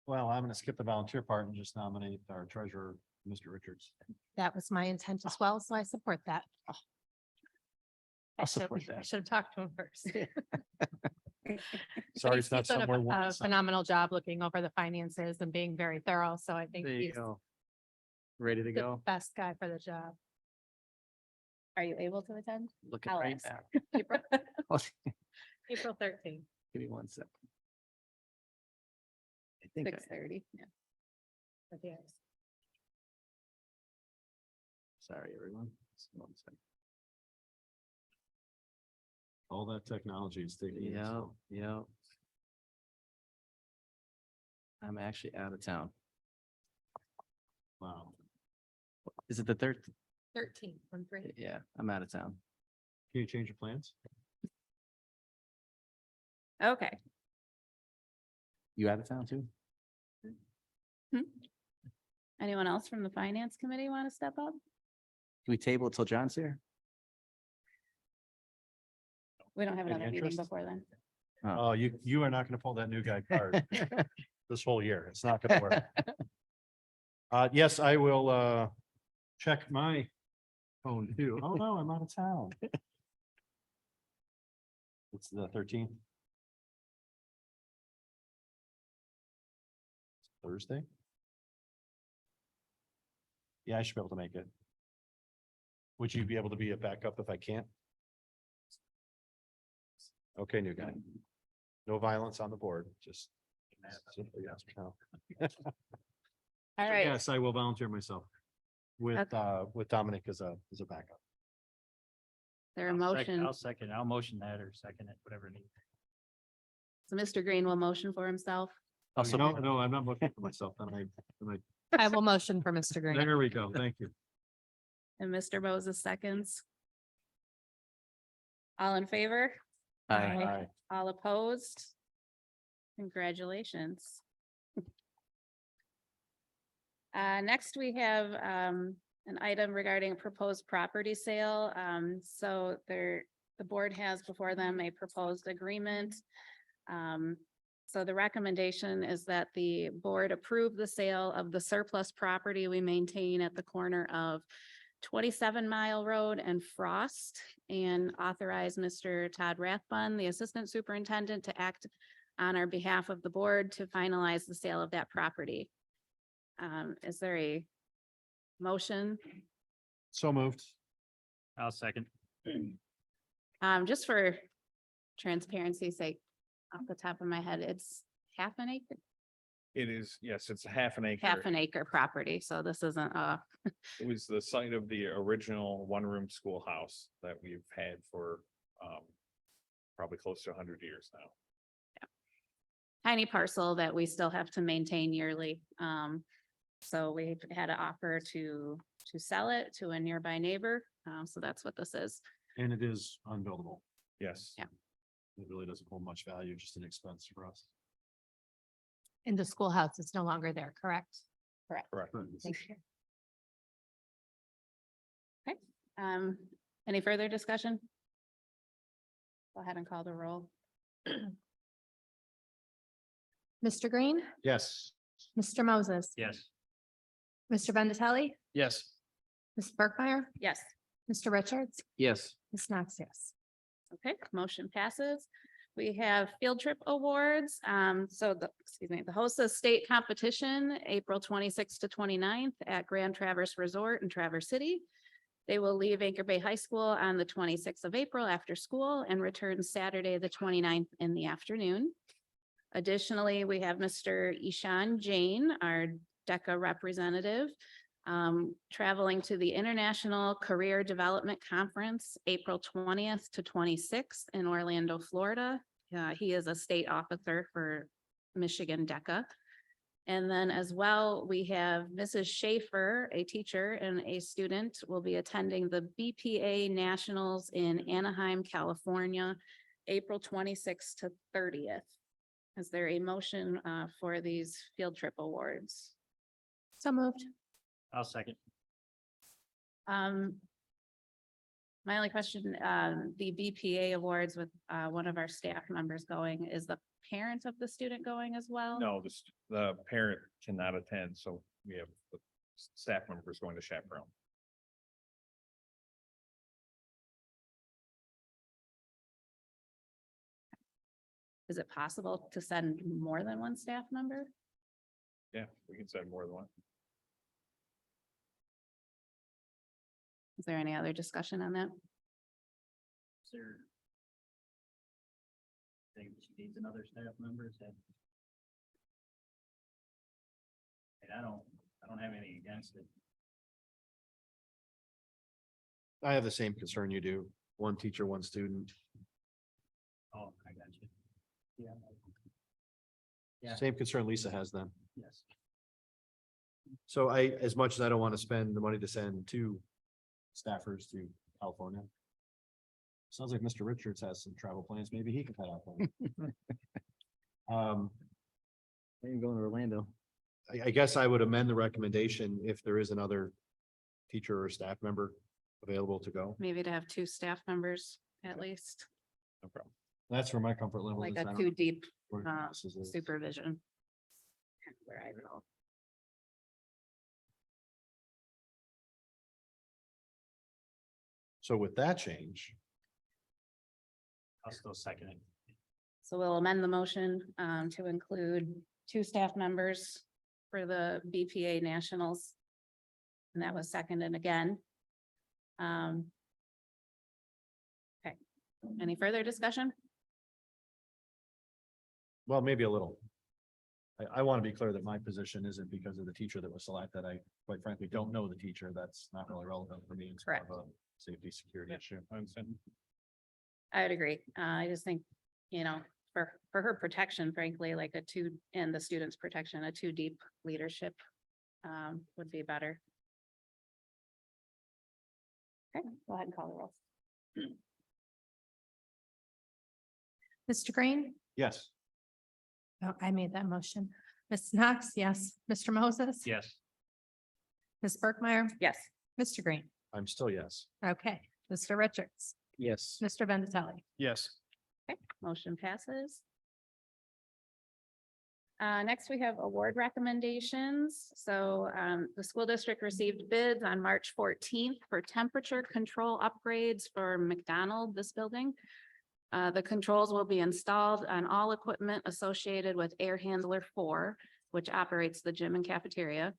Well, I'm going to skip the volunteer part and just nominate our treasurer, Mr. Richards. That was my intent as well, so I support that. I'll support I that. should have talked to him first. Sorry, it's not He's done somewhere. a phenomenal job looking over the finances and being very thorough, so I think There you he's go. Ready to the go? best guy for the job. Are you able to attend? Looking I'll right ask. now. April Give April 13th. me 1 second. I think, 6:30. Yeah. sorry, everyone. Just 1 second. All that technology is taking. Yeah, yeah. I'm actually out of town. Wow. Is it the 13th? 13th, 1/3. Yeah, I'm out of town. Can you change your plans? Okay. You out of town too? Anyone else from the Finance Committee want to step up? Can we table it till John's here? We don't have Any another meeting interest? before then. Oh, you are not going to pull that new guy card this whole year. It's not going to work. Yes, I will check my phone too. Oh, no, I'm out of town. It's the 13th. Thursday? Yeah, I should be able to make it. Would you be able to be a backup if I can't? Okay, new guy. No violence on the board, just. simply yes or no. All right. Yes, I will volunteer myself with Dominic as a backup. There a motion. I'll second, I'll motion that or second it, whatever it needs. So Mr. Green will motion for himself. No, I'm not looking for myself. I will motion for Mr. Green. There we go. Thank you. And Mr. Moses seconds. All in favor? Aye. All opposed? Congratulations. Next, we have an item regarding proposed property sale. So the board has before them a proposed agreement. So the recommendation is that the board approve the sale of the surplus property we maintain at the corner of 27 Mile Road and Frost, and authorize Mr. Todd Rathbun, the Assistant Superintendent, to act on our behalf of the board to finalize the sale of that property. Is there a motion? So moved. I'll second. Just for transparency's sake, off the top of my head, it's half an acre, It is, yes, it's a half an acre. half an acre property. So this isn't It was the site of the original one-room schoolhouse that we've had for probably close to 100 years now. tiny parcel that we still have to maintain yearly. So we've had an offer to sell it to a nearby neighbor. So that's what this is. And it is unbuildable. Yes. Yeah. It really doesn't hold much value, just an expense for us. And the schoolhouse is no longer there, correct? Correct. Correct. Thank you. Okay. Any further discussion? Go ahead and call the roll. Mr. Green, Yes. Mr. Moses, Yes. Mr. Vendatelli, Yes. Ms. Berkmeyer, Yes. Mr. Richards, Yes. Ms. Knox, yes. Okay, motion passes. We have field trip awards. So the HOSA state competition, April 26th to 29th at Grand Traverse Resort in Traverse City. They will leave Anchor Bay High School on the 26th of April after school and return Saturday, the 29th in the afternoon. Additionally, we have Mr. Ishan Jain, our DECA representative, traveling to the International Career Development Conference, April 20th to 26th in Orlando, Florida. He is a state officer for Michigan DECA. And then as well, we have Mrs. Schaefer, a teacher and a student, will be attending the BPA Nationals in Anaheim, California, April 26th to 30th. Is there a motion for these field trip awards? So moved. I'll second. My only question, the BPA awards with one of our staff members going, is the parent of the student going as well? No, the parent cannot attend, so we have the staff members going to chaperone. Is it possible to send more than one staff member? Yeah, we can send more than one. Is there any other discussion on that? Sir. Think she needs another staff member, so. And I don't have anything against it. I have the same concern you do. One teacher, one student. Oh, I got you. Yeah. Yeah, Same concern Lisa has then. yes. So as much as I don't want to spend the money to send two staffers to California. Sounds like Mr. Richards has some travel plans. Maybe he can head out. Maybe going to Orlando. I guess I would amend the recommendation if there is another teacher or staff member available to go. Maybe to have two staff members at least, No problem. That's where my comfort level is. like I a don't two know deep where this is. supervision. Where I go. So with that change, I'll still second it. So we'll amend the motion to include two staff members for the BPA Nationals. And that was seconded again. Okay, any further discussion? well, maybe a little. I want to be clear that my position isn't because of the teacher that was selected. I quite frankly don't know the teacher. That's not really relevant for me. It's more of a safety, security issue. I understand. I would agree. I just think, for her protection, frankly, like and the students' protection, a too deep leadership would be better. Okay, go ahead and call the roll. Mr. Green? Yes. Oh, I made that motion. Ms. Knox, yes. Mr. Moses? Yes. Ms. Berkmeyer? Yes. Mr. Green. I'm still yes. Okay, Mr. Richards, Yes. Mr. Vendatelli. Yes. Okay, motion passes. Next, we have award recommendations. So the school district received bids on March 14th for temperature control upgrades for McDonald, this building. The controls will be installed on all equipment associated with Air Handler 4, which operates the gym and cafeteria.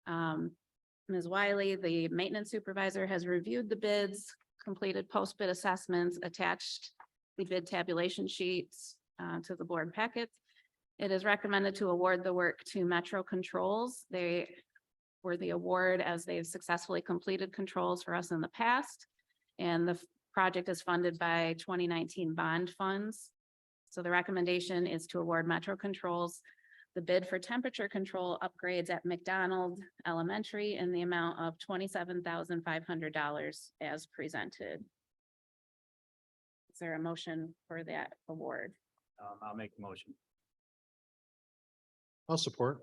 Ms. Wiley, the maintenance supervisor, has reviewed the bids, completed post-bid assessments, attached the bid tabulation sheets to the board packets. It is recommended to award the work to Metro Controls. They were the award as they've successfully completed controls for us in the past. And the project is funded by 2019 bond funds. So the recommendation is to award Metro Controls the bid for temperature control upgrades at McDonald Elementary in the amount of $27,500 as presented. Is there a motion for that award? I'll make the motion. I'll support.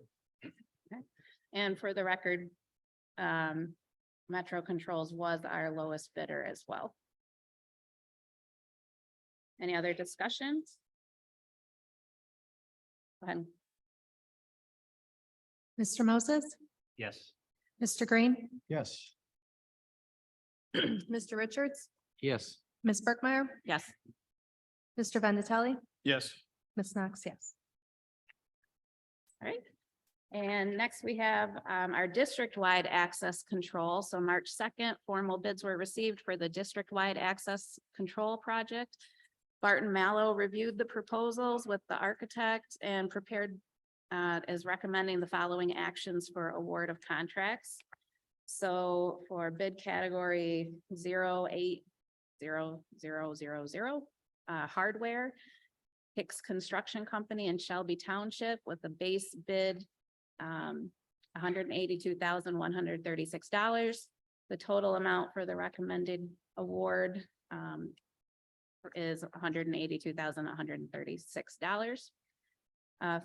And for the record, Metro Controls was our lowest bidder as well. Any other discussions? Go ahead. Mr. Moses, Yes. Mr. Green, Yes. Mr. Richards, Yes. Ms. Brookmeyer, Yes. Mr. Vendatelli, Yes. Ms. Knox, yes. All right. And next we have our district-wide access control. So March 2nd, formal bids were received for the district-wide access control project. Barton Mallow reviewed the proposals with the architect and prepared is recommending the following actions for award of contracts. So for bid category 080000, hardware, Hicks Construction Company in Shelby Township with a base bid $182,136. The total amount for the recommended award is $182,136.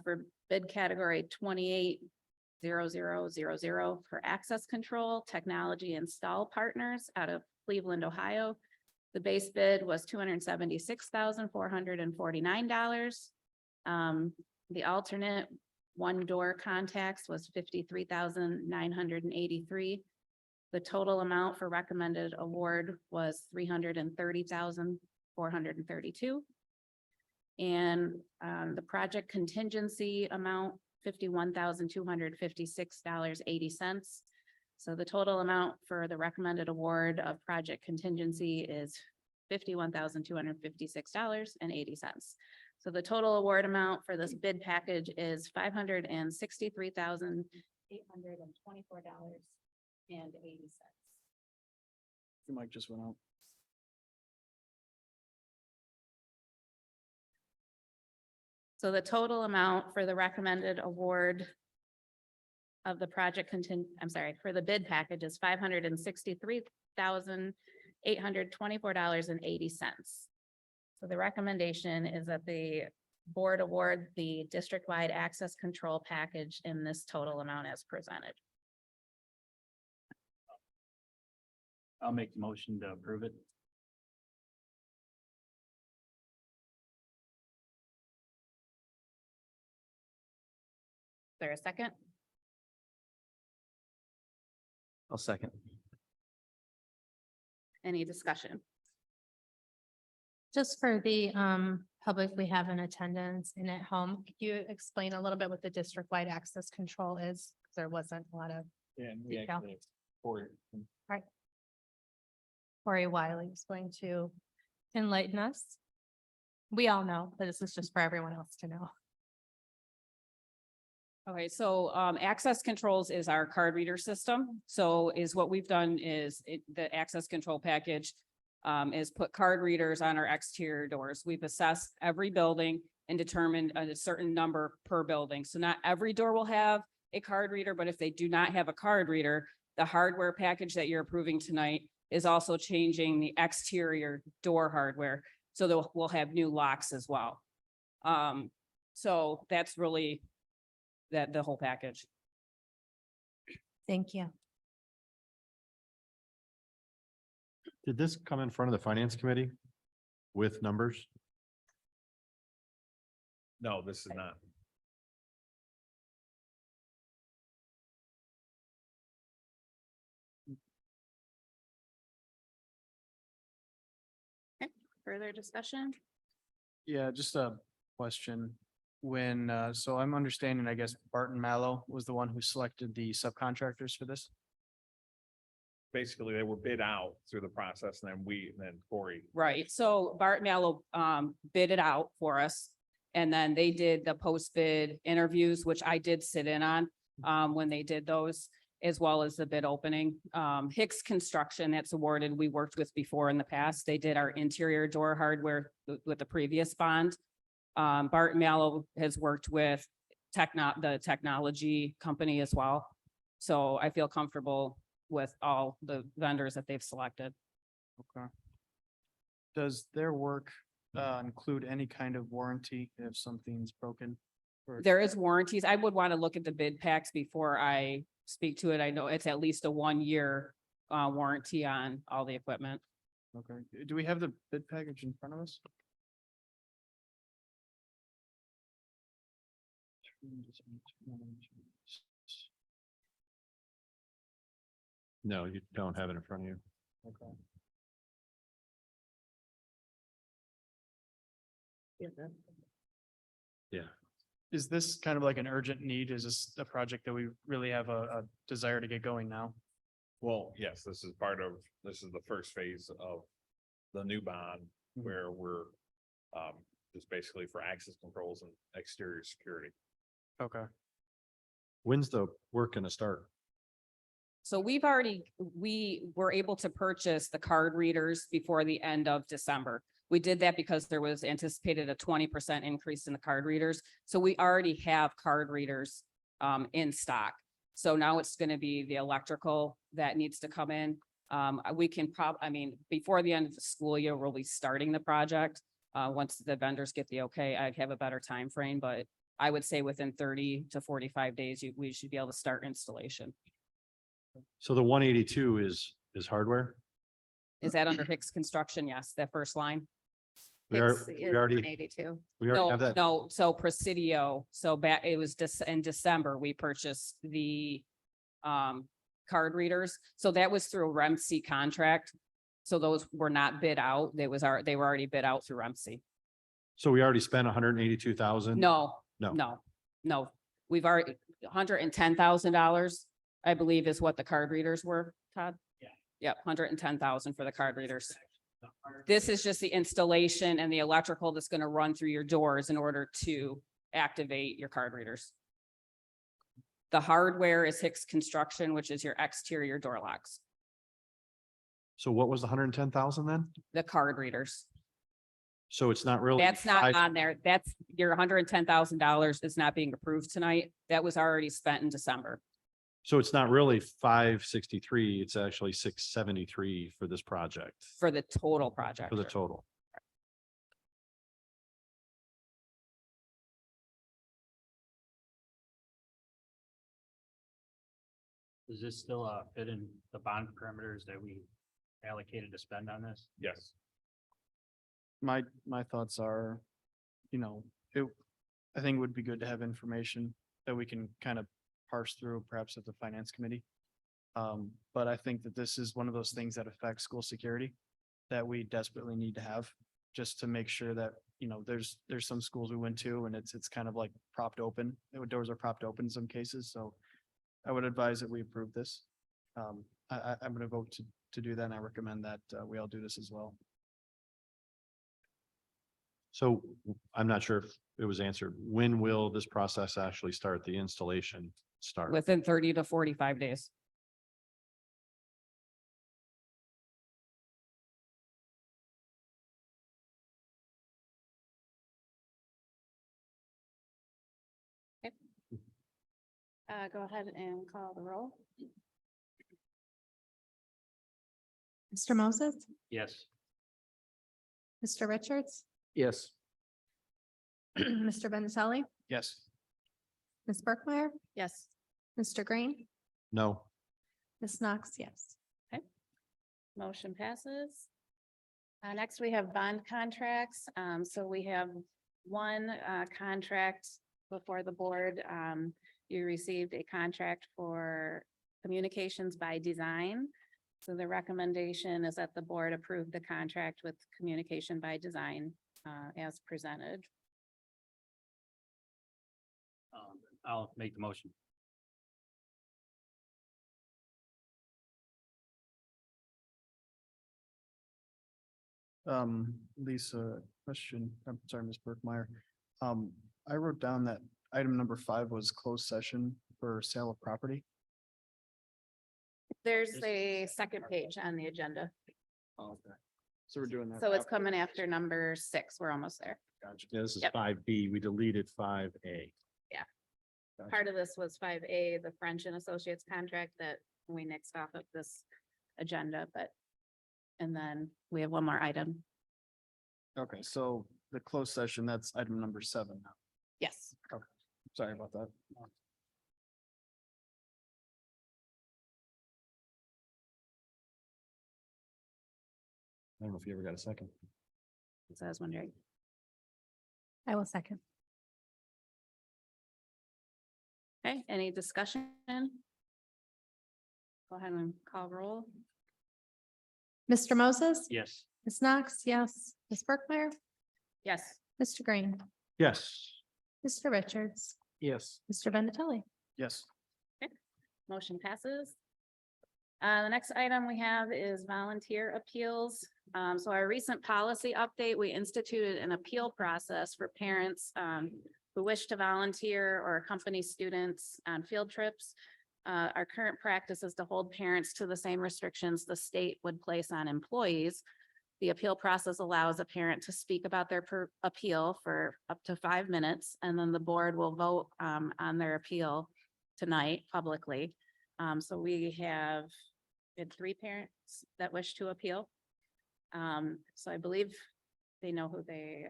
For bid category 280000 for access control, technology install partners out of Cleveland, Ohio. The base bid was $276,449. The alternate one door contacts was $53,983. The total amount for recommended award was $330,432. And the project contingency amount, $51,256.80. So the total amount for the recommended award of project contingency is $51,256.80. So the total award amount for this bid package is $563,824.80. Your mic just went out. So the total amount for the recommended award of the project for the bid package is $563,824.80. So the recommendation is that the board award the district-wide access control package in this total amount as presented. I'll make the motion to approve it. Is there a second? I'll second. Any discussion? Just for the public we have in attendance and at home, could you explain a little bit what the district-wide access control is? 'Cause there wasn't a lot of Yeah, and we detail. actually, for Corey Wiley is going to enlighten us. We all know, but this is just for everyone else to know. Okay, so access controls is our card reader system. So is what we've done is the access control package is put card readers on our exterior doors. We've assessed every building and determined a certain number per building. So not every door will have a card reader, but if they do not have a card reader, the hardware package that you're approving tonight is also changing the exterior door hardware. So we'll have new locks as well. So that's really the whole package. Thank you. Did this come in front of the finance committee with numbers? No, this is not. Further discussion? Yeah, just a question. When, so I'm understanding, I guess Barton Mallow was the one who selected the subcontractors for this? Basically, they were bid out through the process and then Corey. Right, so Bart Mallow bid it out for us. And then they did the post bid interviews, which I did sit in on when they did those, as well as the bid opening. Hicks Construction, that's awarded, we worked with before in the past. They did our interior door hardware with the previous bond. Bart Mallow has worked with the technology company as well. So I feel comfortable with all the vendors that they've selected. Okay. Does their work include any kind of warranty if something's broken? Or- There is warranties. I would want to look at the bid packs before I speak to it. I know it's at least a 1 year warranty on all the equipment. Okay, do we have the bid package in front of us? No, you don't have it in front of you. Okay. Yeah. Is this kind of like an urgent need? Is this a project that we really have a desire to get going now? Well, yes, this is this is the first phase of the new bond where we're just basically for access controls and exterior security. Okay. When's the work gonna start? So we were able to purchase the card readers before the end of December. We did that because there was anticipated a 20% increase in the card readers. So we already have card readers in stock. So now it's going to be the electrical that needs to come in. We can before the end of the school year, we'll be starting the project. Once the vendors get the okay, I'd have a better time frame, but I would say within 30 to 45 days, we should be able to start installation. So the 182 is hardware? Is that under Hicks Construction? Yes, that first line. We already No, have that. no, so Presidio, so it was in December, we purchased the card readers. So that was through a REMC contract. So those were not bid out. They were already bid out through REMC. So we already spent 182,000? No, No. no. We've already, $110,000, I believe is what the card readers were, Todd? Yeah. Yep, 110,000 for the card readers. This is just the installation and the electrical that's going to run through your doors in order to activate your card readers. The hardware is Hicks Construction, which is your exterior door locks, So what was the 110,000 then? the card readers. So it's not really. That's not on there. That's your $110,000 is not being approved tonight. That was already spent in December. So it's not really 563, it's actually 673 for this project, For the total project. for the total. Does this still fit in the bond parameters that we allocated to spend on this? Yes. My thoughts are, I think it would be good to have information that we can kind of parse through perhaps at the finance committee. But I think that this is one of those things that affects school security that we desperately need to have just to make sure that, there's some schools we went to and it's kind of like propped open. The doors are propped open in some cases, so I would advise that we approve this. I'm gonna vote to do that and I recommend that we all do this as well. So I'm not sure if it was answered. When will this process actually start, the installation start? Within 30 to 45 days. Go ahead and call the roll. Mr. Moses, Yes. Mr. Richards, Yes. Mr. Benicelli, Yes. Ms. Berkmeyer, Yes. Mr. Green, No. Ms. Knox, yes. Motion passes. Next, we have bond contracts. So we have one contract before the board. You received a contract for Communications by Design. So the recommendation is that the board approve the contract with Communication by Design as presented. I'll make the motion. Lisa, question, I'm sorry, Ms. Burkmeyer. I wrote down that item number 5 was closed session for sale of property. There's a second page on the agenda. Oh, okay. So we're doing that. So it's coming after number 6. We're almost there. Gotcha. Yeah, this is Yep. 5B. We deleted 5A. Part of this was 5A, the French and Associates contract that we nixed off of this agenda, but. And then we have one more item. Okay, so the closed session, that's item number 7 now. Yes. Okay, sorry about that. I don't know if you ever got a second. So I was wondering. I will second. Okay, any discussion? Go ahead and call roll. Mr. Moses? Yes. Ms. Knox, yes. Ms. Burkmeyer? Yes. Mr. Green? Yes. Mr. Richards? Yes. Mr. Vendatelli? Yes. Motion passes. The next item we have is volunteer appeals. So our recent policy update, we instituted an appeal process for parents who wish to volunteer or accompany students on field trips. Our current practice is to hold parents to the same restrictions the state would place on employees. The appeal process allows a parent to speak about their appeal for up to 5 minutes, and then the board will vote on their appeal tonight publicly. So we had 3 parents that wish to appeal. So I believe they know who they,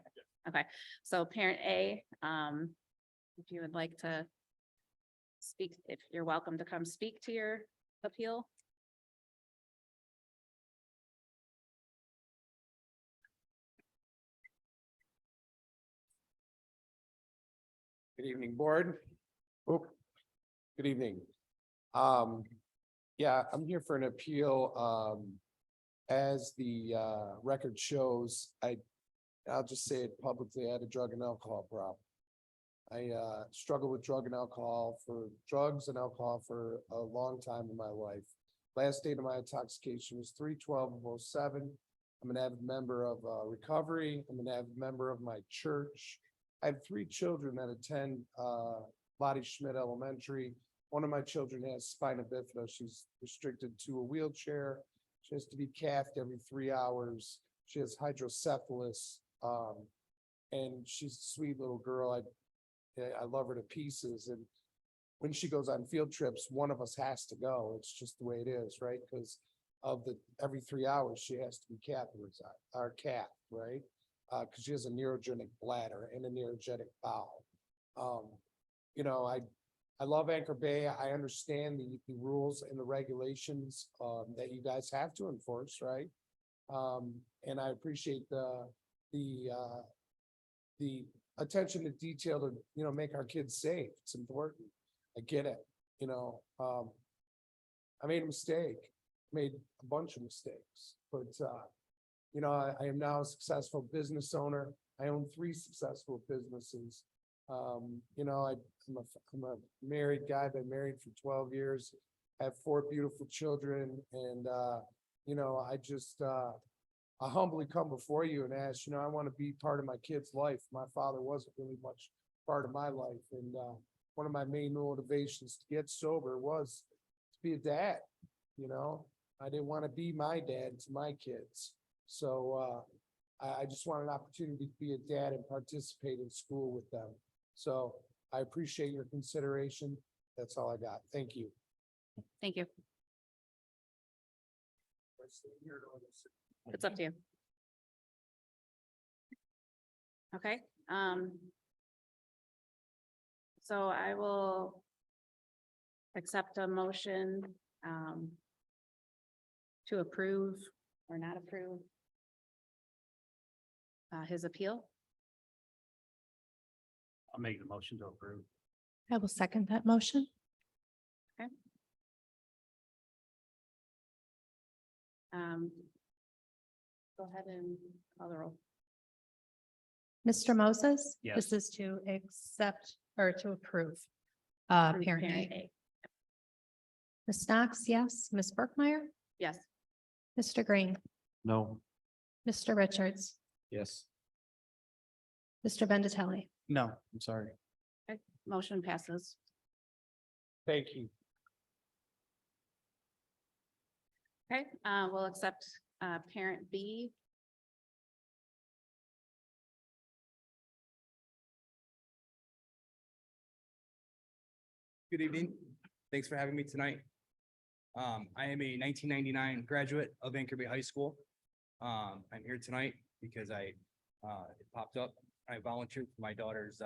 okay. So parent A, if you would like to speak, if you're welcome to come speak to your appeal. Good evening, board. Oh, good evening. Yeah, I'm here for an appeal. As the record shows, I'll just say it publicly, I had a drug and alcohol problem. I struggled with drugs and alcohol for a long time in my life. Last date of my intoxication was 3/12/07. I'm an avid member of recovery. I'm an avid member of my church. I have 3 children that attend Lottie Schmidt Elementary. One of my children has spina bifida. She's restricted to a wheelchair. She has to be cathed every 3 hours. She has hydrocephalus. And she's a sweet little girl. I love her to pieces. And when she goes on field trips, one of us has to go. It's just the way it is, right? Because of every 3 hours, she has to be catheterized or capped, right? Because she has a neurogenic bladder and a neurogenic bowel. You know, I love Anchor Bay. I understand the rules and the regulations that you guys have to enforce, right? And I appreciate the attention to detail to, you know, make our kids safe. It's important. I get it. You know, I made a mistake, made a bunch of mistakes, but you know, I am now a successful business owner. I own 3 successful businesses. You know, I'm a married guy, been married for 12 years, have 4 beautiful children. And, you know, I humbly come before you and ask, you know, I want to be part of my kid's life. My father wasn't really much part of my life. And one of my main motivations to get sober was to be a dad. You know, I didn't want to be my dad to my kids. So I just want an opportunity to be a dad and participate in school with them. So I appreciate your consideration. That's all I got. Thank you. Thank you. It's up to you. Okay. So I will accept a motion to approve or not approve his appeal. I'll make the motion to approve. I will second that motion. Go ahead and call the roll. Mr. Moses? Yes. This is to accept or to approve. Approve Parent parent A. Ms. Knox, yes. Ms. Berkmeyer? Yes. Mr. Green? No. Mr. Richards? Yes. Mr. Vendatelli? No, I'm sorry. Okay, motion passes. Thank you. Okay, we'll accept parent B. Good evening. Thanks for having me tonight. I am a 1999 graduate of Anchor Bay High School. I'm here tonight because it popped up. I volunteered for my daughter's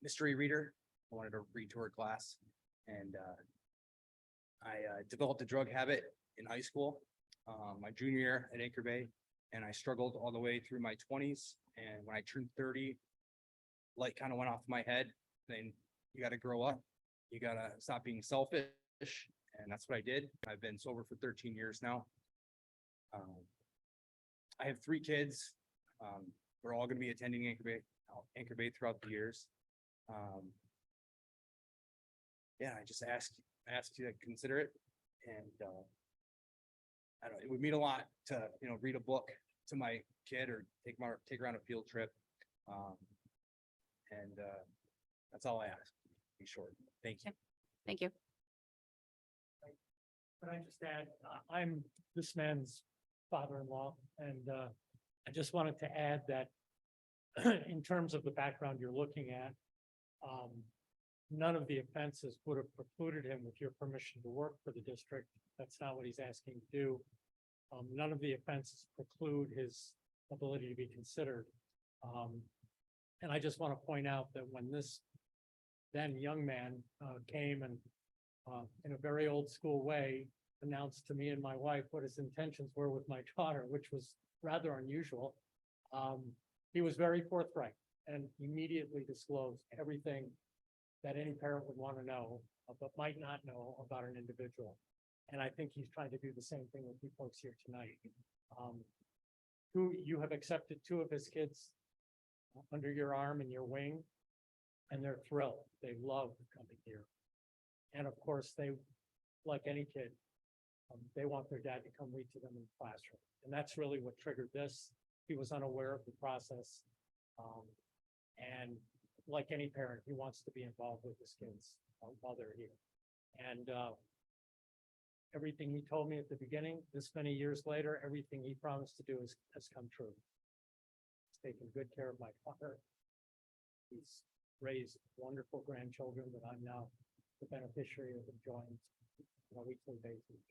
mystery reader. I wanted to read to her class, and I developed a drug habit in high school, my junior year at Anchor Bay, and I struggled all the way through my 20s. And when I turned 30, light kind of went off my head. Then you got to grow up. You gotta stop being selfish, and that's what I did. I've been sober for 13 years now. I have 3 kids. We're all gonna be attending Anchor Bay throughout the years. Yeah, I just ask you to consider it, and I don't know, it would mean a lot to, read a book to my kid or take her on a field trip. And that's all I ask. Be short. Thank you. Thank you. Can I just add, I'm this man's father-in-law, and I just wanted to add that in terms of the background you're looking at, none of the offenses would have precluded him with your permission to work for the district. That's not what he's asking to do. None of the offenses preclude his ability to be considered. And I just want to point out that when this then young man came and in a very old school way announced to me and my wife what his intentions were with my daughter, which was rather unusual. He was very forthright and immediately disclosed everything that any parent would want to know, but might not know about an individual. And I think he's trying to do the same thing with you folks here tonight. You have accepted 2 of his kids under your arm and your wing, and they're thrilled. They love coming here. And of course, they, like any kid, they want their dad to come read to them in the classroom. And that's really what triggered this. He was unaware of the process. And like any parent, he wants to be involved with his kids while they're here. And everything he told me at the beginning, this many years later, everything he promised to do has come true. He's taken good care of my daughter. He's raised wonderful grandchildren that I'm now the beneficiary of enjoying on a weekly basis.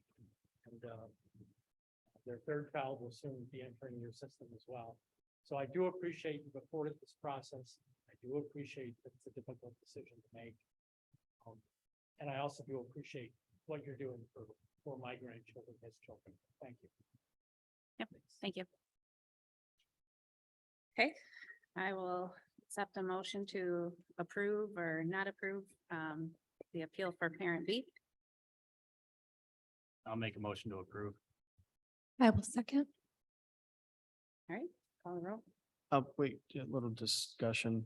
And their 3rd child will soon be entering your system as well. So I do appreciate you've afforded this process. I do appreciate that it's a difficult decision to make. And I also do appreciate what you're doing for my grandchildren, his children. Thank you. Yep, thank you. Okay, I will accept a motion to approve or not approve the appeal for parent B. I'll make a motion to approve. I will second. All right, call the roll. Wait, a little discussion.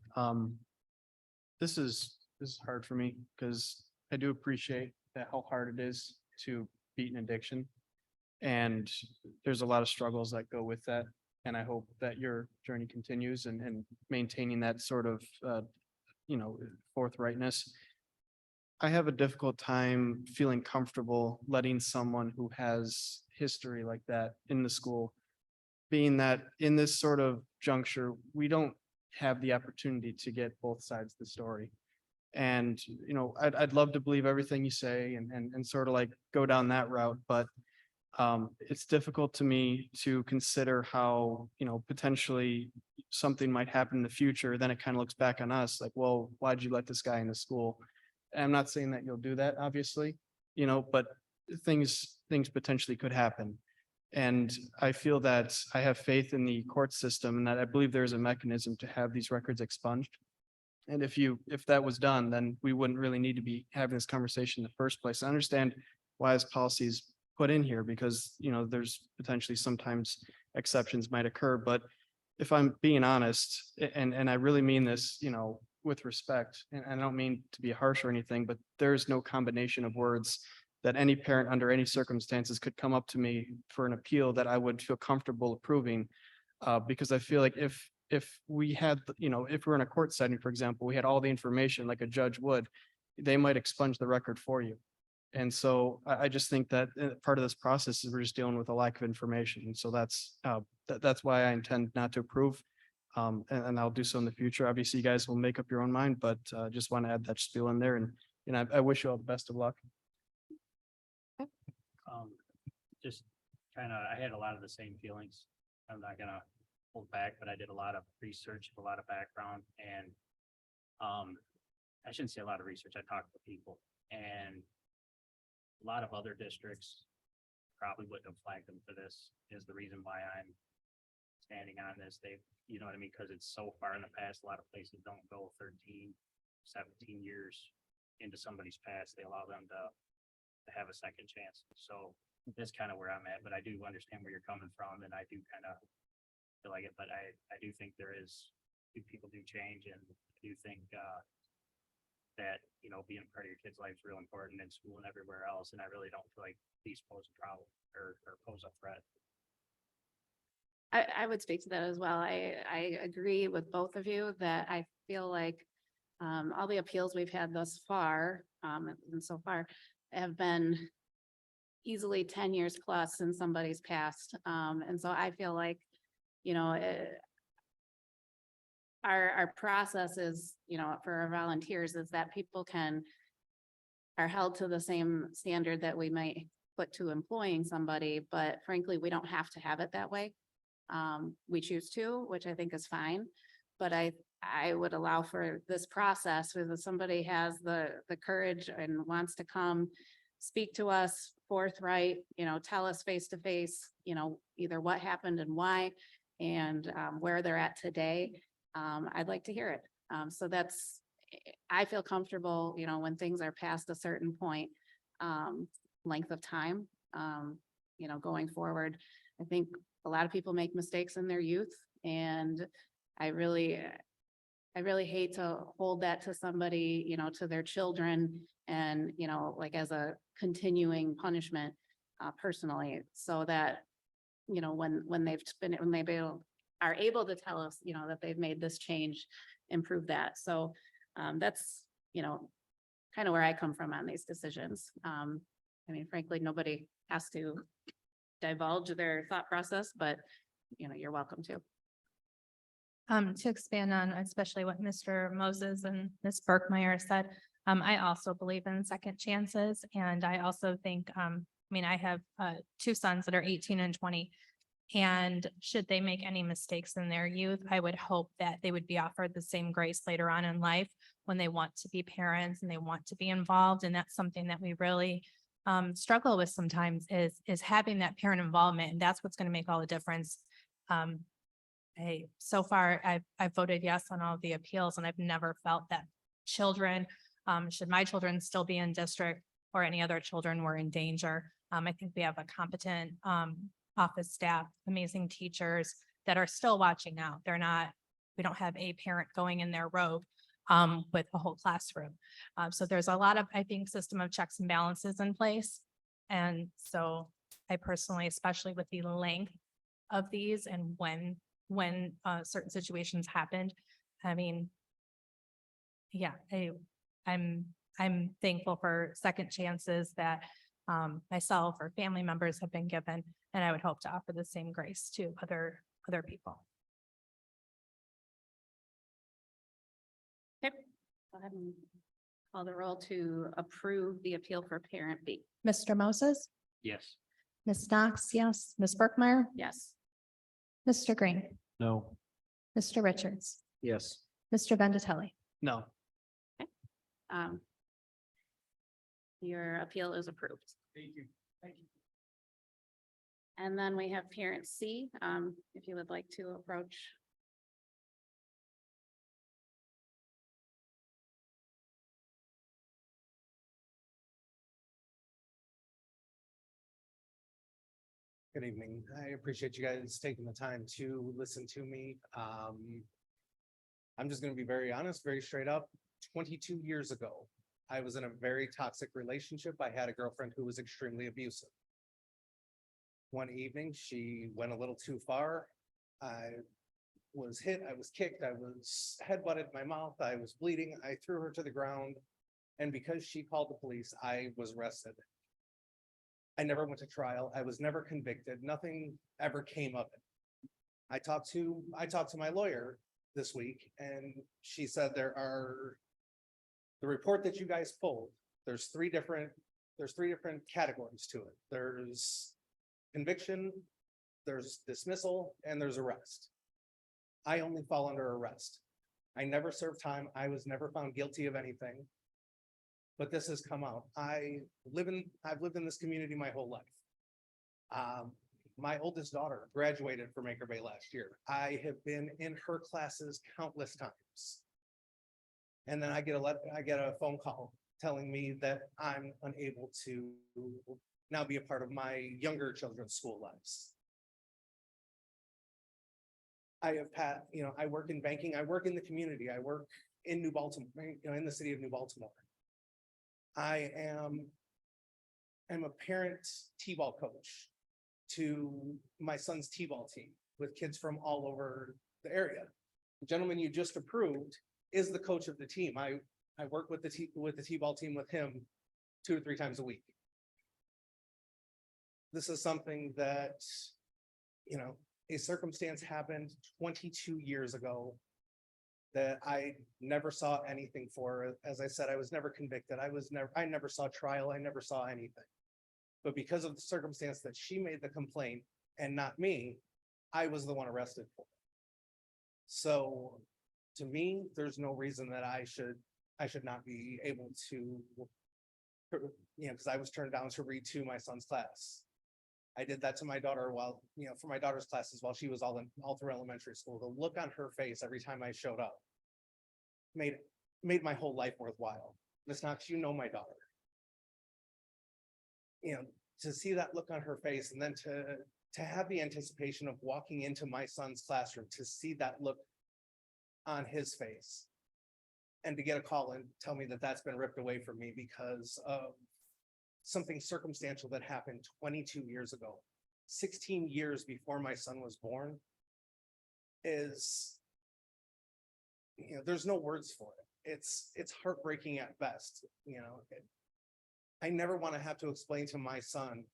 This is hard for me because I do appreciate that how hard it is to beat an addiction. And there's a lot of struggles that go with that. And I hope that your journey continues and maintaining that sort of, forthrightness. I have a difficult time feeling comfortable letting someone who has history like that in the school, being that in this sort of juncture, we don't have the opportunity to get both sides of the story. And, I'd love to believe everything you say and sort of like go down that route, but it's difficult to me to consider how, potentially something might happen in the future. Then it kind of looks back on us like, well, why'd you let this guy in the school? And I'm not saying that you'll do that, obviously, but things potentially could happen. And I feel that I have faith in the court system and that I believe there is a mechanism to have these records expunged. And if that was done, then we wouldn't really need to be having this conversation in the first place. I understand why this policy is put in here because, there's potentially sometimes exceptions might occur, but if I'm being honest, and I really mean this, with respect, and I don't mean to be harsh or anything, but there's no combination of words that any parent under any circumstances could come up to me for an appeal that I would feel comfortable approving. Because I feel like if we had, if we're in a court setting, for example, we had all the information like a judge would, they might expunge the record for you. And so I just think that part of this process is we're just dealing with a lack of information. And so that's why I intend not to approve. And I'll do so in the future. Obviously, you guys will make up your own mind, but just want to add that spiel in there. And, I wish you all the best of luck. Just I had a lot of the same feelings. I'm not gonna hold back, but I did a lot of research, a lot of background, and I shouldn't say a lot of research. I talked to people, and a lot of other districts probably wouldn't have flagged them for this. Is the reason why I'm standing on this. You know what I mean? Because it's so far in the past. A lot of places don't go 13, 17 years into somebody's past. They allow them to have a second chance. So that's kind of where I'm at, but I do understand where you're coming from, and I do kind of feel like it, but I do think people do change, and I do think that, being a part of your kid's life is real important in school and everywhere else, and I really don't feel like these pose a problem or pose a threat. I would speak to that as well. I agree with both of you that I feel like all the appeals we've had thus far, and so far have been easily 10 years plus since somebody's passed. And so I feel like, our process is, for our volunteers is that people are held to the same standard that we might put to employing somebody, but frankly, we don't have to have it that way. We choose to, which I think is fine, but I would allow for this process where somebody has the courage and wants to come speak to us forthright, tell us face to face, either what happened and why, and where they're at today. I'd like to hear it. So I feel comfortable, when things are past a certain point, length of time, going forward. I think a lot of people make mistakes in their youth, and I really hate to hold that to somebody, to their children and, like as a continuing punishment, personally, so that, when they are able to tell us, that they've made this change, improve that. So, that's, kind of where I come from on these decisions. Frankly, nobody has to divulge their thought process, but, you're welcome to. To expand on especially what Mr. Moses and Ms. Berkmeyer said, I also believe in second chances. And I also think, I have two sons that are 18 and 20. And should they make any mistakes in their youth, I would hope that they would be offered the same grace later on in life when they want to be parents and they want to be involved. And that's something that we really struggle with sometimes is having that parent involvement. And that's what's going to make all the difference. So far, I've voted yes on all of the appeals, and I've never felt that children, should my children still be in district or any other children were in danger. I think we have a competent office staff, amazing teachers that are still watching out. We don't have a parent going in their robe with a whole classroom. So there's a lot of, I think, system of checks and balances in place. And so I personally, especially with the length of these and when certain situations happened, I'm thankful for second chances that myself or family members have been given, and I would hope to offer the same grace to other people. Okay, go ahead and call the roll to approve the appeal for parent B. Mr. Moses, Yes. Ms. Knox, yes. Ms. Berkmeyer, Yes. Mr. Green, No. Mr. Richards, Yes. Mr. Vendatelli. No. Your appeal is approved. Thank you. Thank you. And then we have parent C, if you would like to approach. Good evening. I appreciate you guys taking the time to listen to me. I'm just gonna be very honest, very straight up. 22 years ago, I was in a very toxic relationship. I had a girlfriend who was extremely abusive. One evening, she went a little too far. I was hit, I was kicked, I was headbutted in my mouth, I was bleeding, I threw her to the ground. And because she called the police, I was arrested. I never went to trial. I was never convicted. Nothing ever came of it. I talked to my lawyer this week and she said the report that you guys pulled, there's three different categories to it. There's conviction, there's dismissal, and there's arrest. I only fall under arrest. I never served time. I was never found guilty of anything. But this has come out. I've lived in this community my whole life. My oldest daughter graduated from Anchor Bay last year. I have been in her classes countless times. And then I get a phone call telling me that I'm unable to now be a part of my younger children's school lives. I work in banking. I work in the community. I work in New Baltimore, in the city of New Baltimore. I'm a parent T-ball coach to my son's T-ball team with kids from all over the area. The gentleman you just approved is the coach of the team. I work with the T-ball team with him 2 to 3 times a week. This is something that, a circumstance happened 22 years ago that I never saw anything for. As I said, I was never convicted. I never saw trial. I never saw anything. But because of the circumstance that she made the complaint and not me, I was the one arrested for it. So to me, there's no reason that I should not be able to, because I was turned down to read to my son's class. I did that to my daughter for my daughter's classes while she was all through elementary school. The look on her face every time I showed up made my whole life worthwhile. Ms. Knox, you know my daughter. To see that look on her face and then to have the anticipation of walking into my son's classroom, to see that look on his face and to get a call and tell me that that's been ripped away from me because of something circumstantial that happened 22 years ago, 16 years before my son was born, is, there's no words for it. It's heartbreaking at best. I never want to have to explain to my son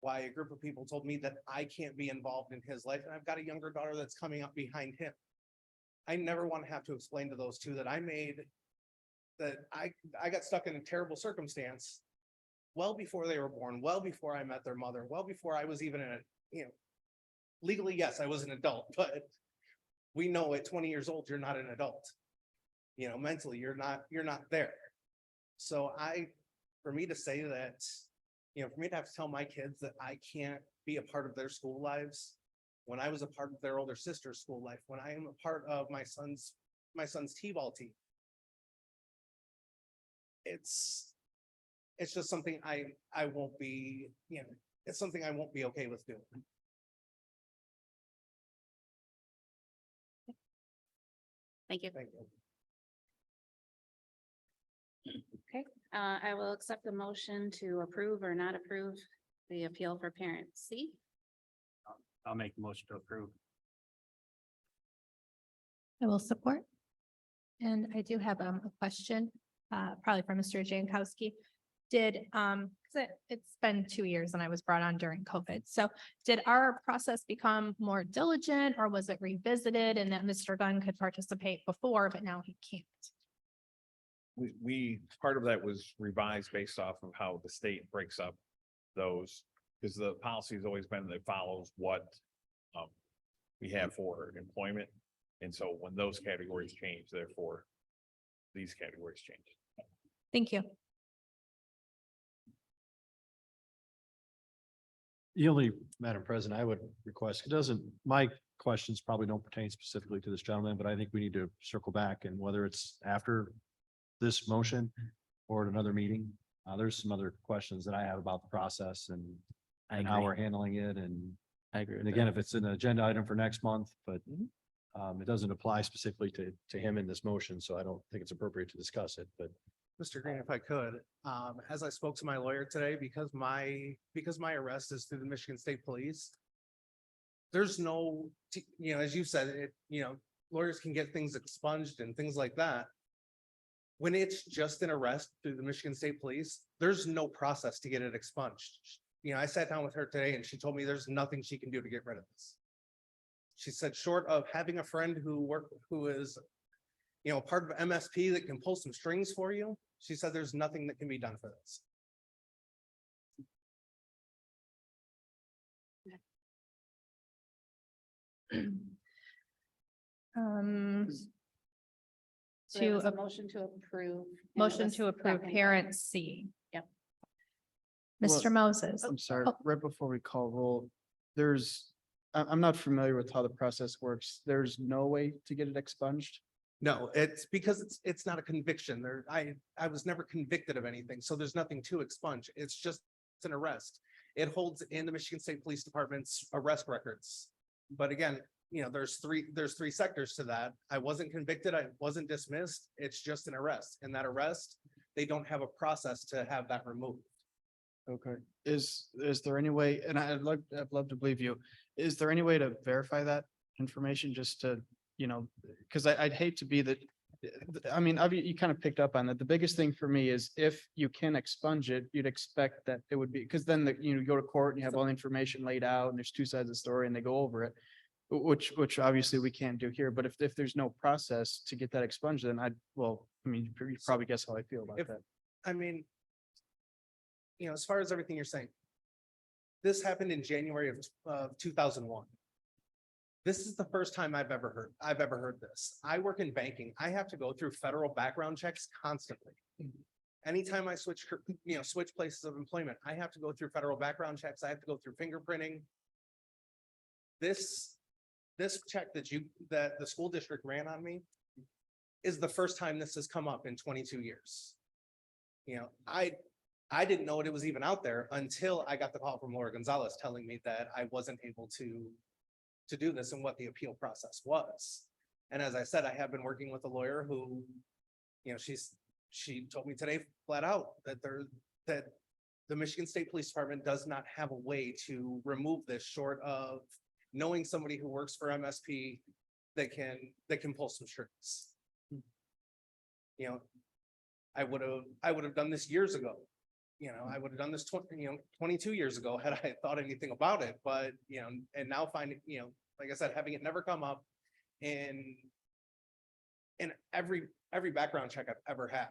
why a group of people told me that I can't be involved in his life. And I've got a younger daughter that's coming up behind him. I never want to have to explain to those two that I got stuck in a terrible circumstance well before they were born, well before I met their mother, well before I was even legally, yes, I was an adult, but we know at 20 years old, you're not an adult. Mentally, you're not there. So for me to say that, for me to have to tell my kids that I can't be a part of their school lives, when I was a part of their older sister's school life, when I am a part of my son's T-ball team, it's just something I won't be, it's something I won't be okay with doing. Thank you. Thank you. Okay, I will accept the motion to approve or not approve the appeal for parent C. I'll make the motion to approve. I will support. And I do have a question, probably for Mr. Jankowski. It's been 2 years and I was brought on during COVID. So did our process become more diligent or was it revisited and that Mr. Gunn could participate before, but now he can't? Part of that was revised based off of how the state breaks up those, because the policy has always been that it follows what we have for employment. And so when those categories change, therefore, these categories change. Thank you. The only, Madam President, I would request, it doesn't, my questions probably don't pertain specifically to this gentleman, but I think we need to circle back and whether it's after this motion or at another meeting, there's some other questions that I have about the process and how we're handling it and. I agree. And again, if it's an agenda item for next month, but it doesn't apply specifically to him in this motion, so I don't think it's appropriate to discuss it, but. Mr. Green, if I could, as I spoke to my lawyer today, because my arrest is through the Michigan State Police. There's no, as you said, lawyers can get things expunged and things like that. When it's just an arrest through the Michigan State Police, there's no process to get it expunged. I sat down with her today and she told me there's nothing she can do to get rid of this. She said, short of having a friend who is part of MSP that can pull some strings for you. She said there's nothing that can be done for this. So there To was a a motion to approve. and it motion was to approve seconded. parent C. Yep. Mr. Moses. I'm sorry, Oh. right before we call roll, I'm not familiar with how the process works. There's no way to get it expunged? No, it's because it's not a conviction. I was never convicted of anything, so there's nothing to expunge. It's just an arrest. It holds in the Michigan State Police Department's arrest records. But again, there's three sectors to that. I wasn't convicted. I wasn't dismissed. It's just an arrest. And that arrest, they don't have a process to have that removed. Okay, is there any way, and I'd love to believe you, is there any way to verify that information just to, because I'd hate to be you kind of picked up on that. The biggest thing for me is if you can expunge it, you'd expect that it would be, because then you go to court and you have all the information laid out and there's two sides of the story and they go over it. Which obviously we can't do here, but if there's no process to get that expunged, then you probably guess how I feel about that. As far as everything you're saying, this happened in January of 2001. This is the first time I've ever heard this. I work in banking. I have to go through federal background checks constantly. Anytime I switch places of employment, I have to go through federal background checks. I have to go through fingerprinting. This check that the school district ran on me is the first time this has come up in 22 years. I didn't know it was even out there until I got the call from Laura Gonzalez telling me that I wasn't able to do this and what the appeal process was. And as I said, I have been working with a lawyer who, she told me today flat out that the Michigan State Police Department does not have a way to remove this short of knowing somebody who works for MSP that can pull some strings. I would have done this years ago. I would have done this 22 years ago had I thought anything about it, but, and now finding, like I said, having it never come up in every background check I've ever had.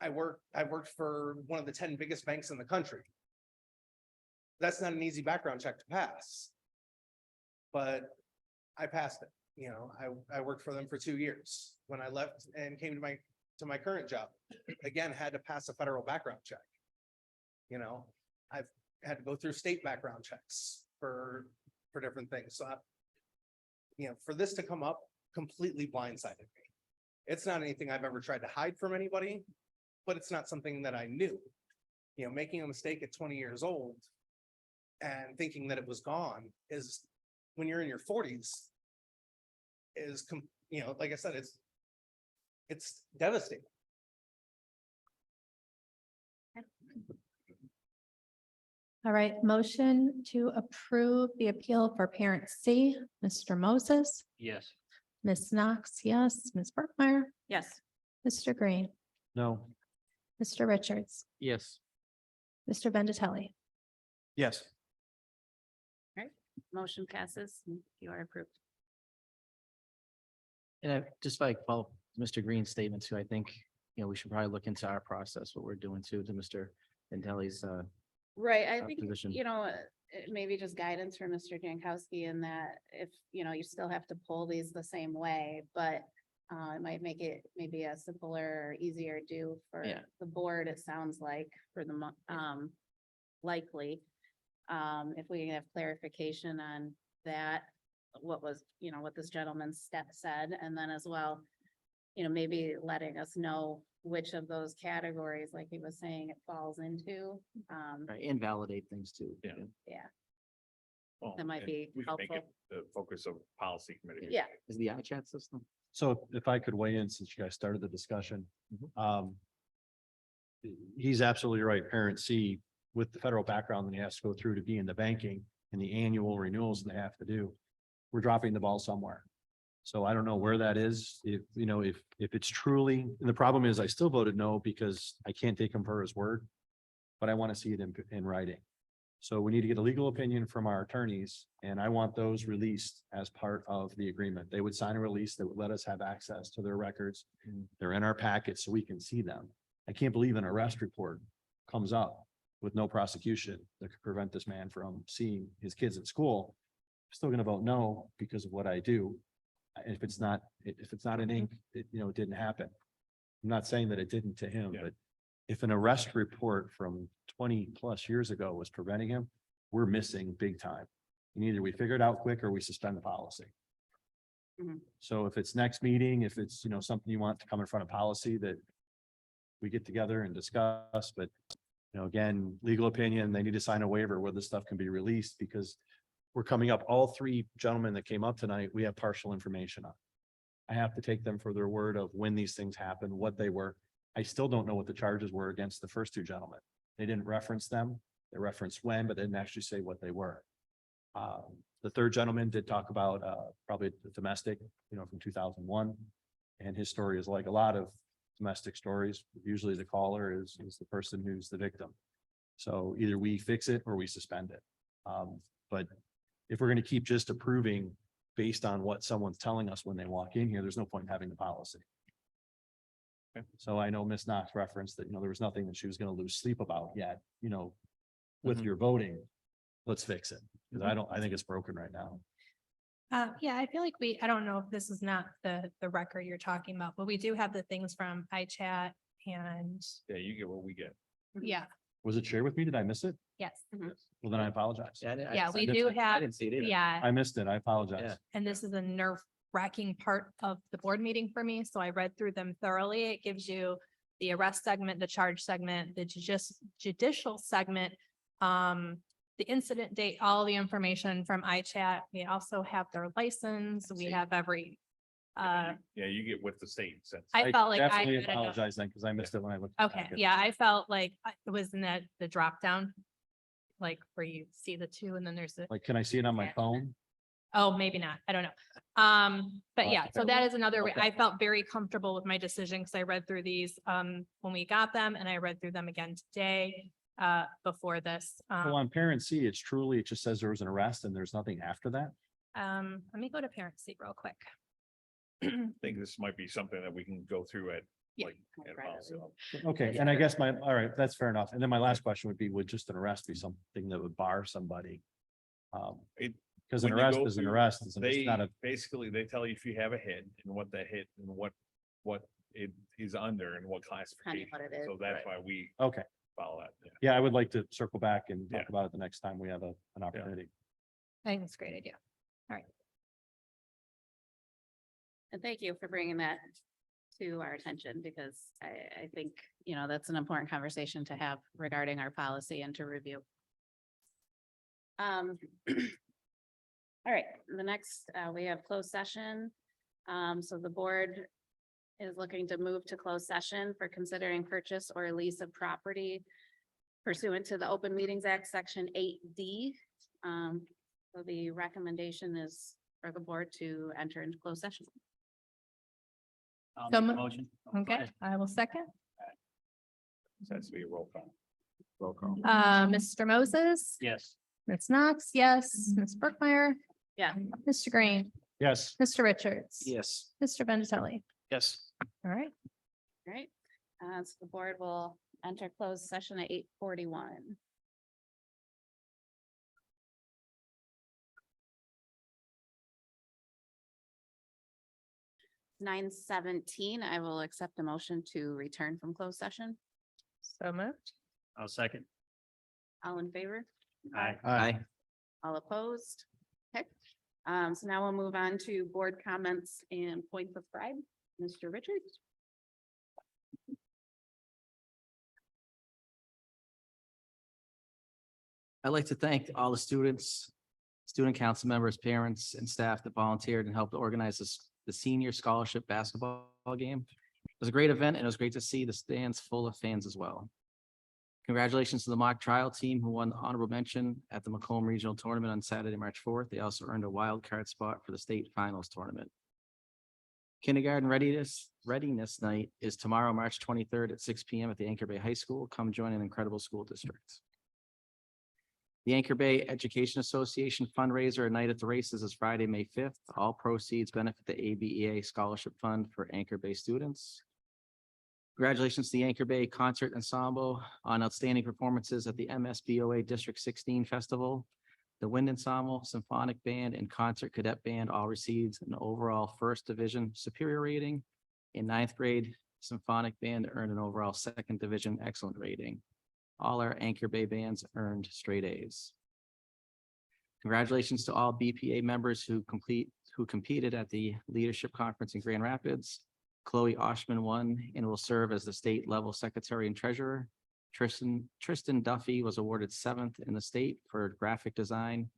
I worked for one of the 10 biggest banks in the country. That's not an easy background check to pass, but I passed it. I worked for them for 2 years. When I left and came to my current job, again, had to pass a federal background check. I've had to go through state background checks for different things. So, for this to come up completely blindsided me. It's not anything I've ever tried to hide from anybody, but it's not something that I knew. Making a mistake at 20 years old and thinking that it was gone is, when you're in your 40s, like I said, it's devastating. All right, motion to approve the appeal for parent C, Mr. Moses, Yes. Ms. Knox, yes, Ms. Burkmeyer, Yes. Mr. Green, No. Mr. Richards, Yes. Mr. Vendatelli. Yes. Motion passes. You are approved. And I just like, well, Mr. Green's statement too, I think, we should probably look into our process, what we're doing too, to Mr. Vendatelli's, Right, I think, position. maybe just guidance from Mr. Jankowski in that if, you still have to pull these the same way, but it might make it maybe a simpler, easier do for Yeah. the board, it sounds like, for the likely. If we can have clarification on that, what was, what this gentleman's step said, and then as well, maybe letting us know which of those categories, like he was saying, it falls into. Right, invalidate things too. Yeah. Yeah, Well, that might and be we can make it helpful. the focus of policy committee. Yeah. Is the iChat system? So if I could weigh in, since you guys started the discussion. Mhm. He's absolutely right. Parent C, with the federal background that he has to go through to be in the banking and the annual renewals they have to do, we're dropping the ball somewhere. So I don't know where that is. If, if it's truly, and the problem is I still voted no because I can't take him for his word. But I want to see it in writing. So we need to get a legal opinion from our attorneys, and I want those released as part of the agreement. They would sign a release that would let us have access to their records. They're in our packet so we can see them. I can't believe an arrest report comes up with no prosecution that could prevent this man from seeing his kids at school. I'm still gonna vote no because of what I do. If it's not in ink, it didn't happen. I'm not saying that it didn't to him, Yeah. but if an arrest report from 20+ years ago was preventing him, we're missing big time. And either we figure it out quick or we suspend the policy. Mhm. So if it's next meeting, if it's, something you want to come in front of policy that we get together and discuss, but again, legal opinion, they need to sign a waiver where this stuff can be released because we're coming up, all three gentlemen that came up tonight, we have partial information on. I have to take them for their word of when these things happened, what they were. I still don't know what the charges were against the first two gentlemen. They didn't reference them. They referenced when, but they didn't actually say what they were. The third gentleman did talk about probably the domestic, from 2001. And his story is like a lot of domestic stories. Usually the caller is the person who's the victim. So either we fix it or we suspend it. But if we're going to keep just approving based on what someone's telling us when they walk in here, there's no point in having the policy. Okay. So I know Ms. Knox referenced that, there was nothing that she was going to lose sleep about yet, with Mhm. your voting. Let's fix it. Because I think it's broken right now. Yeah, I feel like I don't know if this is not the record you're talking about, but we do have the things from iChat and, Yeah, you get what we get. yeah, Was it shared with me? Did I miss it? yes. Well, then I apologize. Yeah, we didn't- do I have, didn't see it either. yeah, I missed it. I apologize. Yeah. and this is a nerve-wracking part of the board meeting for me, so I read through them thoroughly. It gives you the arrest segment, the charge segment, the judicial segment, the incident date, all the information from iChat. We also have their license. We have every, Yeah, you get with the state sense. I felt like I Definitely had enough. apologize then, because I missed it when I looked. at the Okay, packet. yeah, I felt like it was in the drop down. Like where you see the two and then there's the, Like, can I see it on my phone? oh, maybe not, I don't know. But Oh, yeah, so okay. that is another, Okay. I felt very comfortable with my decision because I read through these when we got them and I read through them again today before this. Well, on parent C, it just says there was an arrest and there's nothing after that. Let me go to parent seat real quick. I think this might be something that we can go through at Yeah. like. at policy level. Okay, and I guess all right, that's fair enough. And then my last question would be, would just an arrest be something that would bar somebody? Because an When you arrest go is an through, arrest. It's They, not a, basically, they tell you if you have a hit and what that hit and what it is under and what classification. what it is, So that's why we okay. follow that. Yeah. Yeah, I would like to circle back and Yeah. talk about it the next time we have an opportunity. I think it's a great idea. And thank you for bringing that to our attention because I think, that's an important conversation to have regarding our policy and to review. All right, the next, we have closed session. So the board is looking to move to closed session for considering purchase or lease of property pursuant to the Open Meetings Act, Section 8D. So the recommendation is for the board to enter into closed session. I'll So make a mo- motion. Okay, I will second. This has to be a roll call. Roll call. Mr. Moses, Yes. Ms. Knox, yes, Ms. Brookmeyer, Yeah. Mr. Green, Yes. Mr. Richards. Yes. Mr. Vendatelli. Yes. All right. All right, so the board will enter closed session at 8:41. (9:17), I will accept a motion to return from closed session. So moved. I'll second. All in favor? Aye. All opposed? Okay. So now we'll move on to board comments and points of pride. Mr. Richards? I'd like to thank all the students, student council members, parents, and staff that volunteered and helped organize the senior scholarship basketball game. It was a great event, and it was great to see the stands full of fans as well. Congratulations to the mock trial team who won the honorable mention at the Macomb Regional Tournament on Saturday, March 4th. They also earned a wild card spot for the state finals tournament. Kindergarten readiness night is tomorrow, March 23rd at 6 p.m. at the Anchor Bay High School. Come join an incredible school district. The Anchor Bay Education Association fundraiser A Night at the Races is Friday, May 5th. All proceeds benefit the ABEA Scholarship Fund for Anchor Bay students. Congratulations to the Anchor Bay Concert Ensemble on outstanding performances at the MSBOA District 16 Festival. The Wind Ensemble, Symphonic Band, and Concert Cadet Band all received an overall First Division Superior rating. In ninth grade, Symphonic Band earned an overall Second Division Excellent rating. All our Anchor Bay bands earned straight A's. Congratulations to all BPA members who competed at the Leadership Conference in Grand Rapids. Chloe Oshman won and will serve as the state level secretary and treasurer. Tristan Duffy was awarded 7th in the state for graphic design.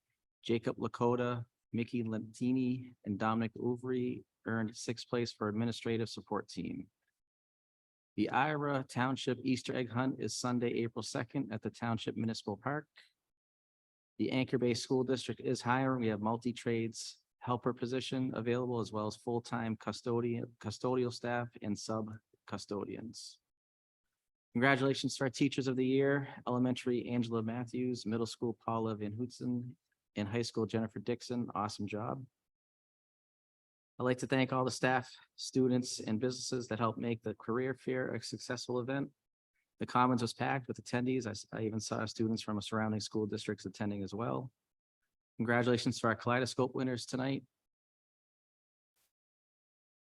Jacob Lakota, Mickey Lentini, and Dominic Ouvry earned 6th place for administrative support team. The Ira Township Easter egg hunt is Sunday, April 2nd at the Township Municipal Park. The Anchor Bay School District is hiring. We have multi-trades helper position available, as well as full-time custodial staff and sub-custodians. Congratulations to our teachers of the year: elementary Angela Matthews, middle school Paula Van Hootsen, and high school Jennifer Dixon. Awesome job. I'd like to thank all the staff, students, and businesses that helped make the career fair a successful event. The Commons was packed with attendees. I even saw students from surrounding school districts attending as well. Congratulations to our Kaleidoscope winners tonight.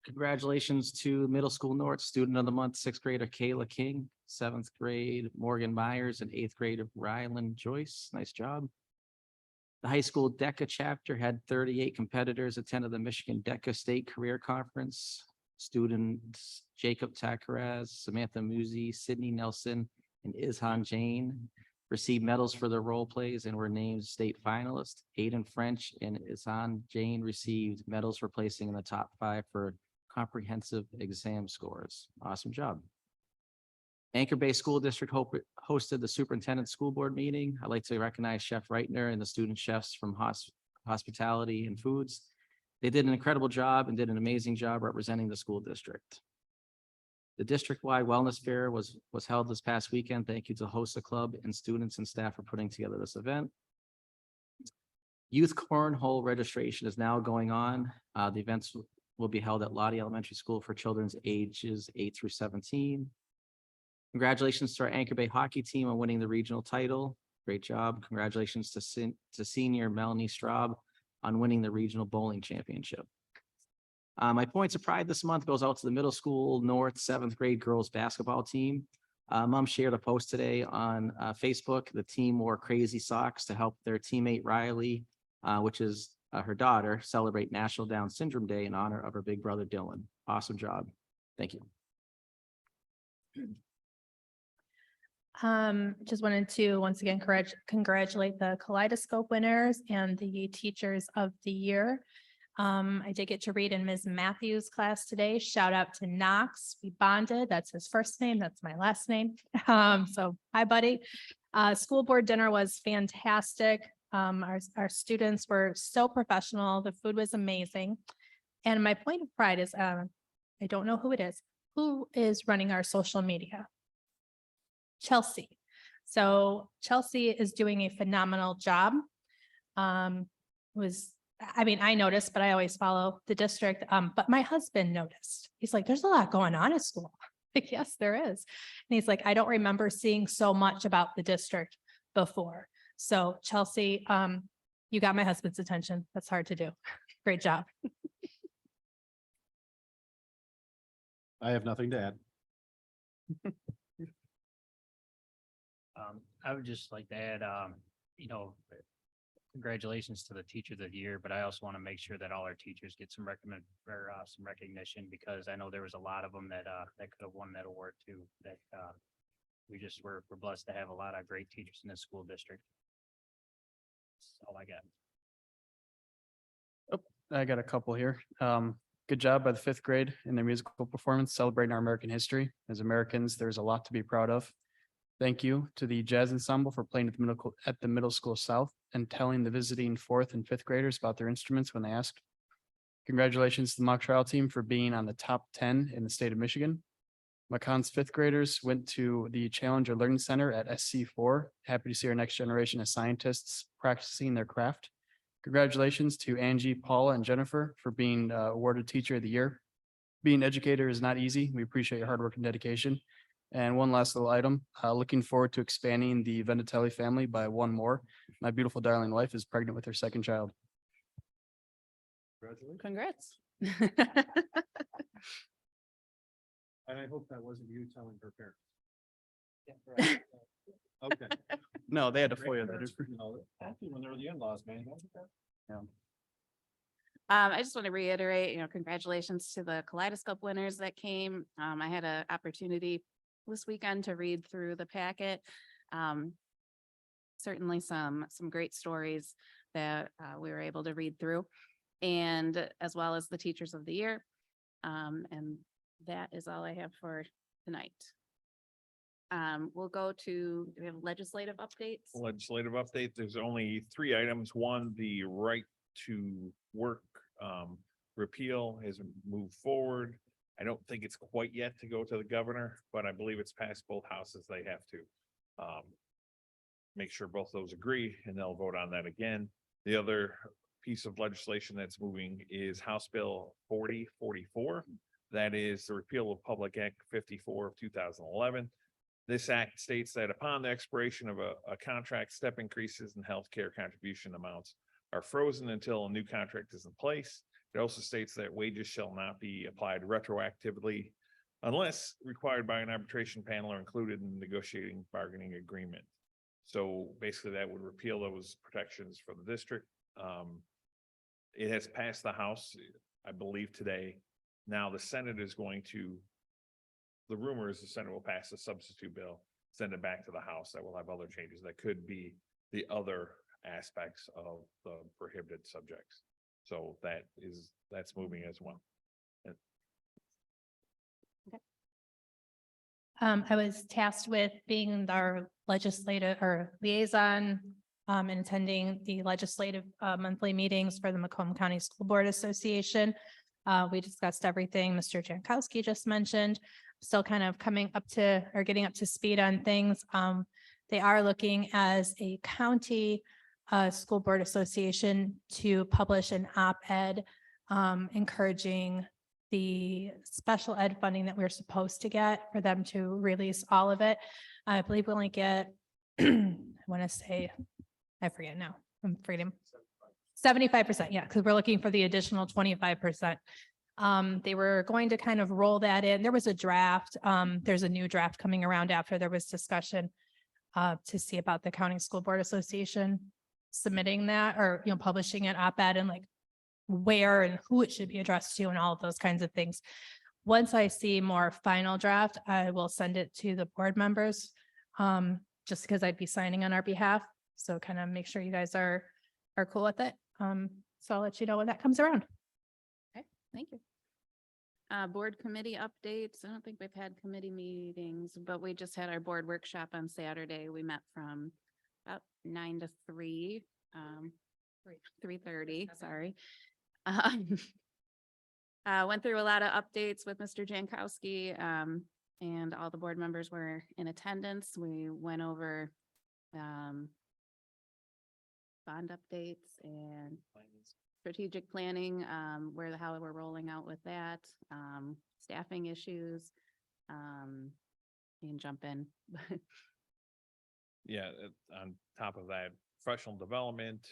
Congratulations to Middle School North Student of the Month, 6th grader Kayla King, 7th grade Morgan Myers, and 8th grader Rylan Joyce. Nice job. The high school DECA chapter had 38 competitors attend the Michigan DECA State Career Conference. Students Jacob Takaraz, Samantha Muzi, Sydney Nelson, and Izhan Jane received medals for their role plays and were named state finalists. Aiden French and Izhan Jane received medals for placing in the top 5 for comprehensive exam scores. Awesome job. Anchor Bay School District hosted the superintendent school board meeting. I'd like to recognize Chef Reitner and the student chefs from hospitality and foods. They did an incredible job and did an amazing job representing the school district. The district-wide wellness fair was held this past weekend. Thank you to HOSA Club and students and staff for putting together this event. Youth Cornhole registration is now going on. The events will be held at Lottie Elementary School for children's ages 8 through 17. Congratulations to our Anchor Bay hockey team on winning the regional title. Great job. Congratulations to senior Melanie Straub on winning the regional bowling championship. My points of pride this month goes out to the Middle School North 7th grade girls basketball team. Mom shared a post today on Facebook. The team wore crazy socks to help their teammate Riley, which is her daughter, celebrate National Down Syndrome Day in honor of her big brother Dylan. Awesome job. Thank you. Just wanted to once again congratulate the Kaleidoscope winners and the teachers of the year. I did get to read in Ms. Matthews' class today. Shout out to Knox. We bonded. That's his first name. That's my last name. So hi, buddy. School board dinner was fantastic. Our students were so professional. The food was amazing. And my point of pride is, I don't know who it is. Who is running our social media? Chelsea. So Chelsea is doing a phenomenal job. I noticed, but I always follow the district. But my husband noticed. He's like, there's a lot going on at school. Like, yes, there is. And he's like, I don't remember seeing so much about the district before. So Chelsea, you got my husband's attention. That's hard to do. Great job. I have nothing to add. I would just like to add, you know, congratulations to the teachers of the year, but I also want to make sure that all our teachers get some some recognition, because I know there was a lot of them that, that could have won that award too, that, we're blessed to have a lot of great teachers in this school district. That's all I got. I got a couple here. Good job by the fifth grade in their musical performance, celebrating our American history. As Americans, there's a lot to be proud of. Thank you to the jazz ensemble for playing at the middle school south and telling the visiting fourth and fifth graders about their instruments when they asked. Congratulations to the mock trial team for being on the top 10 in the state of Michigan. Macon's fifth graders went to the Challenger Learning Center at SC4. Happy to see our next generation of scientists practicing their craft. Congratulations to Angie, Paula, and Jennifer for being awarded Teacher of the Year. Being an educator is not easy. We appreciate your hard work and dedication. And one last little item, looking forward to expanding the Vendatelli family by one more. My beautiful darling wife is pregnant with her second child. Congrats. And I hope that wasn't you telling her parents. Okay. No, they had to FOIA that. When they're the in-laws, man. Yeah. I just want to reiterate, congratulations to the Kaleidoscope winners that came. I had an opportunity this weekend to read through the packet. Certainly some great stories that we were able to read through, and as well as the Teachers of the Year. And that is all I have for tonight. We'll go to, do we have legislative updates? Legislative update, there's only 3 items. One, the right to work repeal has moved forward. I don't think it's quite yet to go to the governor, but I believe it's passed both houses. They have to make sure both those agree, and they'll vote on that again. The other piece of legislation that's moving is House Bill 4044. That is the repeal of Public Act 54 of 2011. This act states that upon the expiration of a contract, step increases in healthcare contribution amounts are frozen until a new contract is in place. It also states that wages shall not be applied retroactively unless required by an arbitration panel or included in the negotiating bargaining agreement. So basically that would repeal those protections for the district. It has passed the House, I believe, today. Now the Senate is going to, the rumor is the Senate will pass a substitute bill, send it back to the House that will have other changes that could be the other aspects of the prohibited subjects. So that's moving as well. I was tasked with being our legislative or liaison and attending the legislative monthly meetings for the Macomb County School Board Association. We discussed everything Mr. Jankowski just mentioned. Still kind of coming up to or getting up to speed on things. They are looking as a county school board association to publish an op-ed encouraging the special ed funding that we're supposed to get for them to release all of it. I believe we only get, I want to say, I forget now, I'm forgetting. 75%, yeah, because we're looking for the additional 25%. They were going to kind of roll that in. There was a draft. There's a new draft coming around after there was discussion to see about the County School Board Association submitting that or, publishing an op-ed and like where and who it should be addressed to and all of those kinds of things. Once I see more final draft, I will send it to the board members just because I'd be signing on our behalf. So kind of make sure you guys are cool with it. So I'll let you know when that comes around. Okay, thank you. Board committee updates. I don't think we've had committee meetings, but we just had our board workshop on Saturday. We met from about 9 to 3, 3:30, sorry. Went through a lot of updates with Mr. Jankowski, and all the board members were in attendance. We went over bond updates and strategic planning, how we're rolling out with that, staffing issues. You can jump in. Yeah, on top of that, professional development,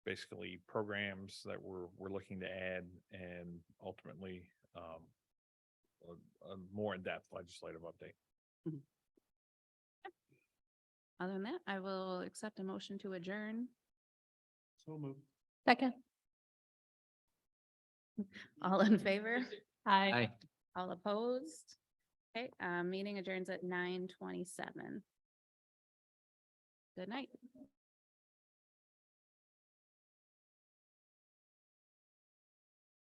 basically programs that we're looking to add, and ultimately a more in-depth legislative update. Other than that, I will accept a motion to adjourn. So move. Second. All in favor? Hi. All opposed? Okay, meeting adjourns at 9:27. Good night.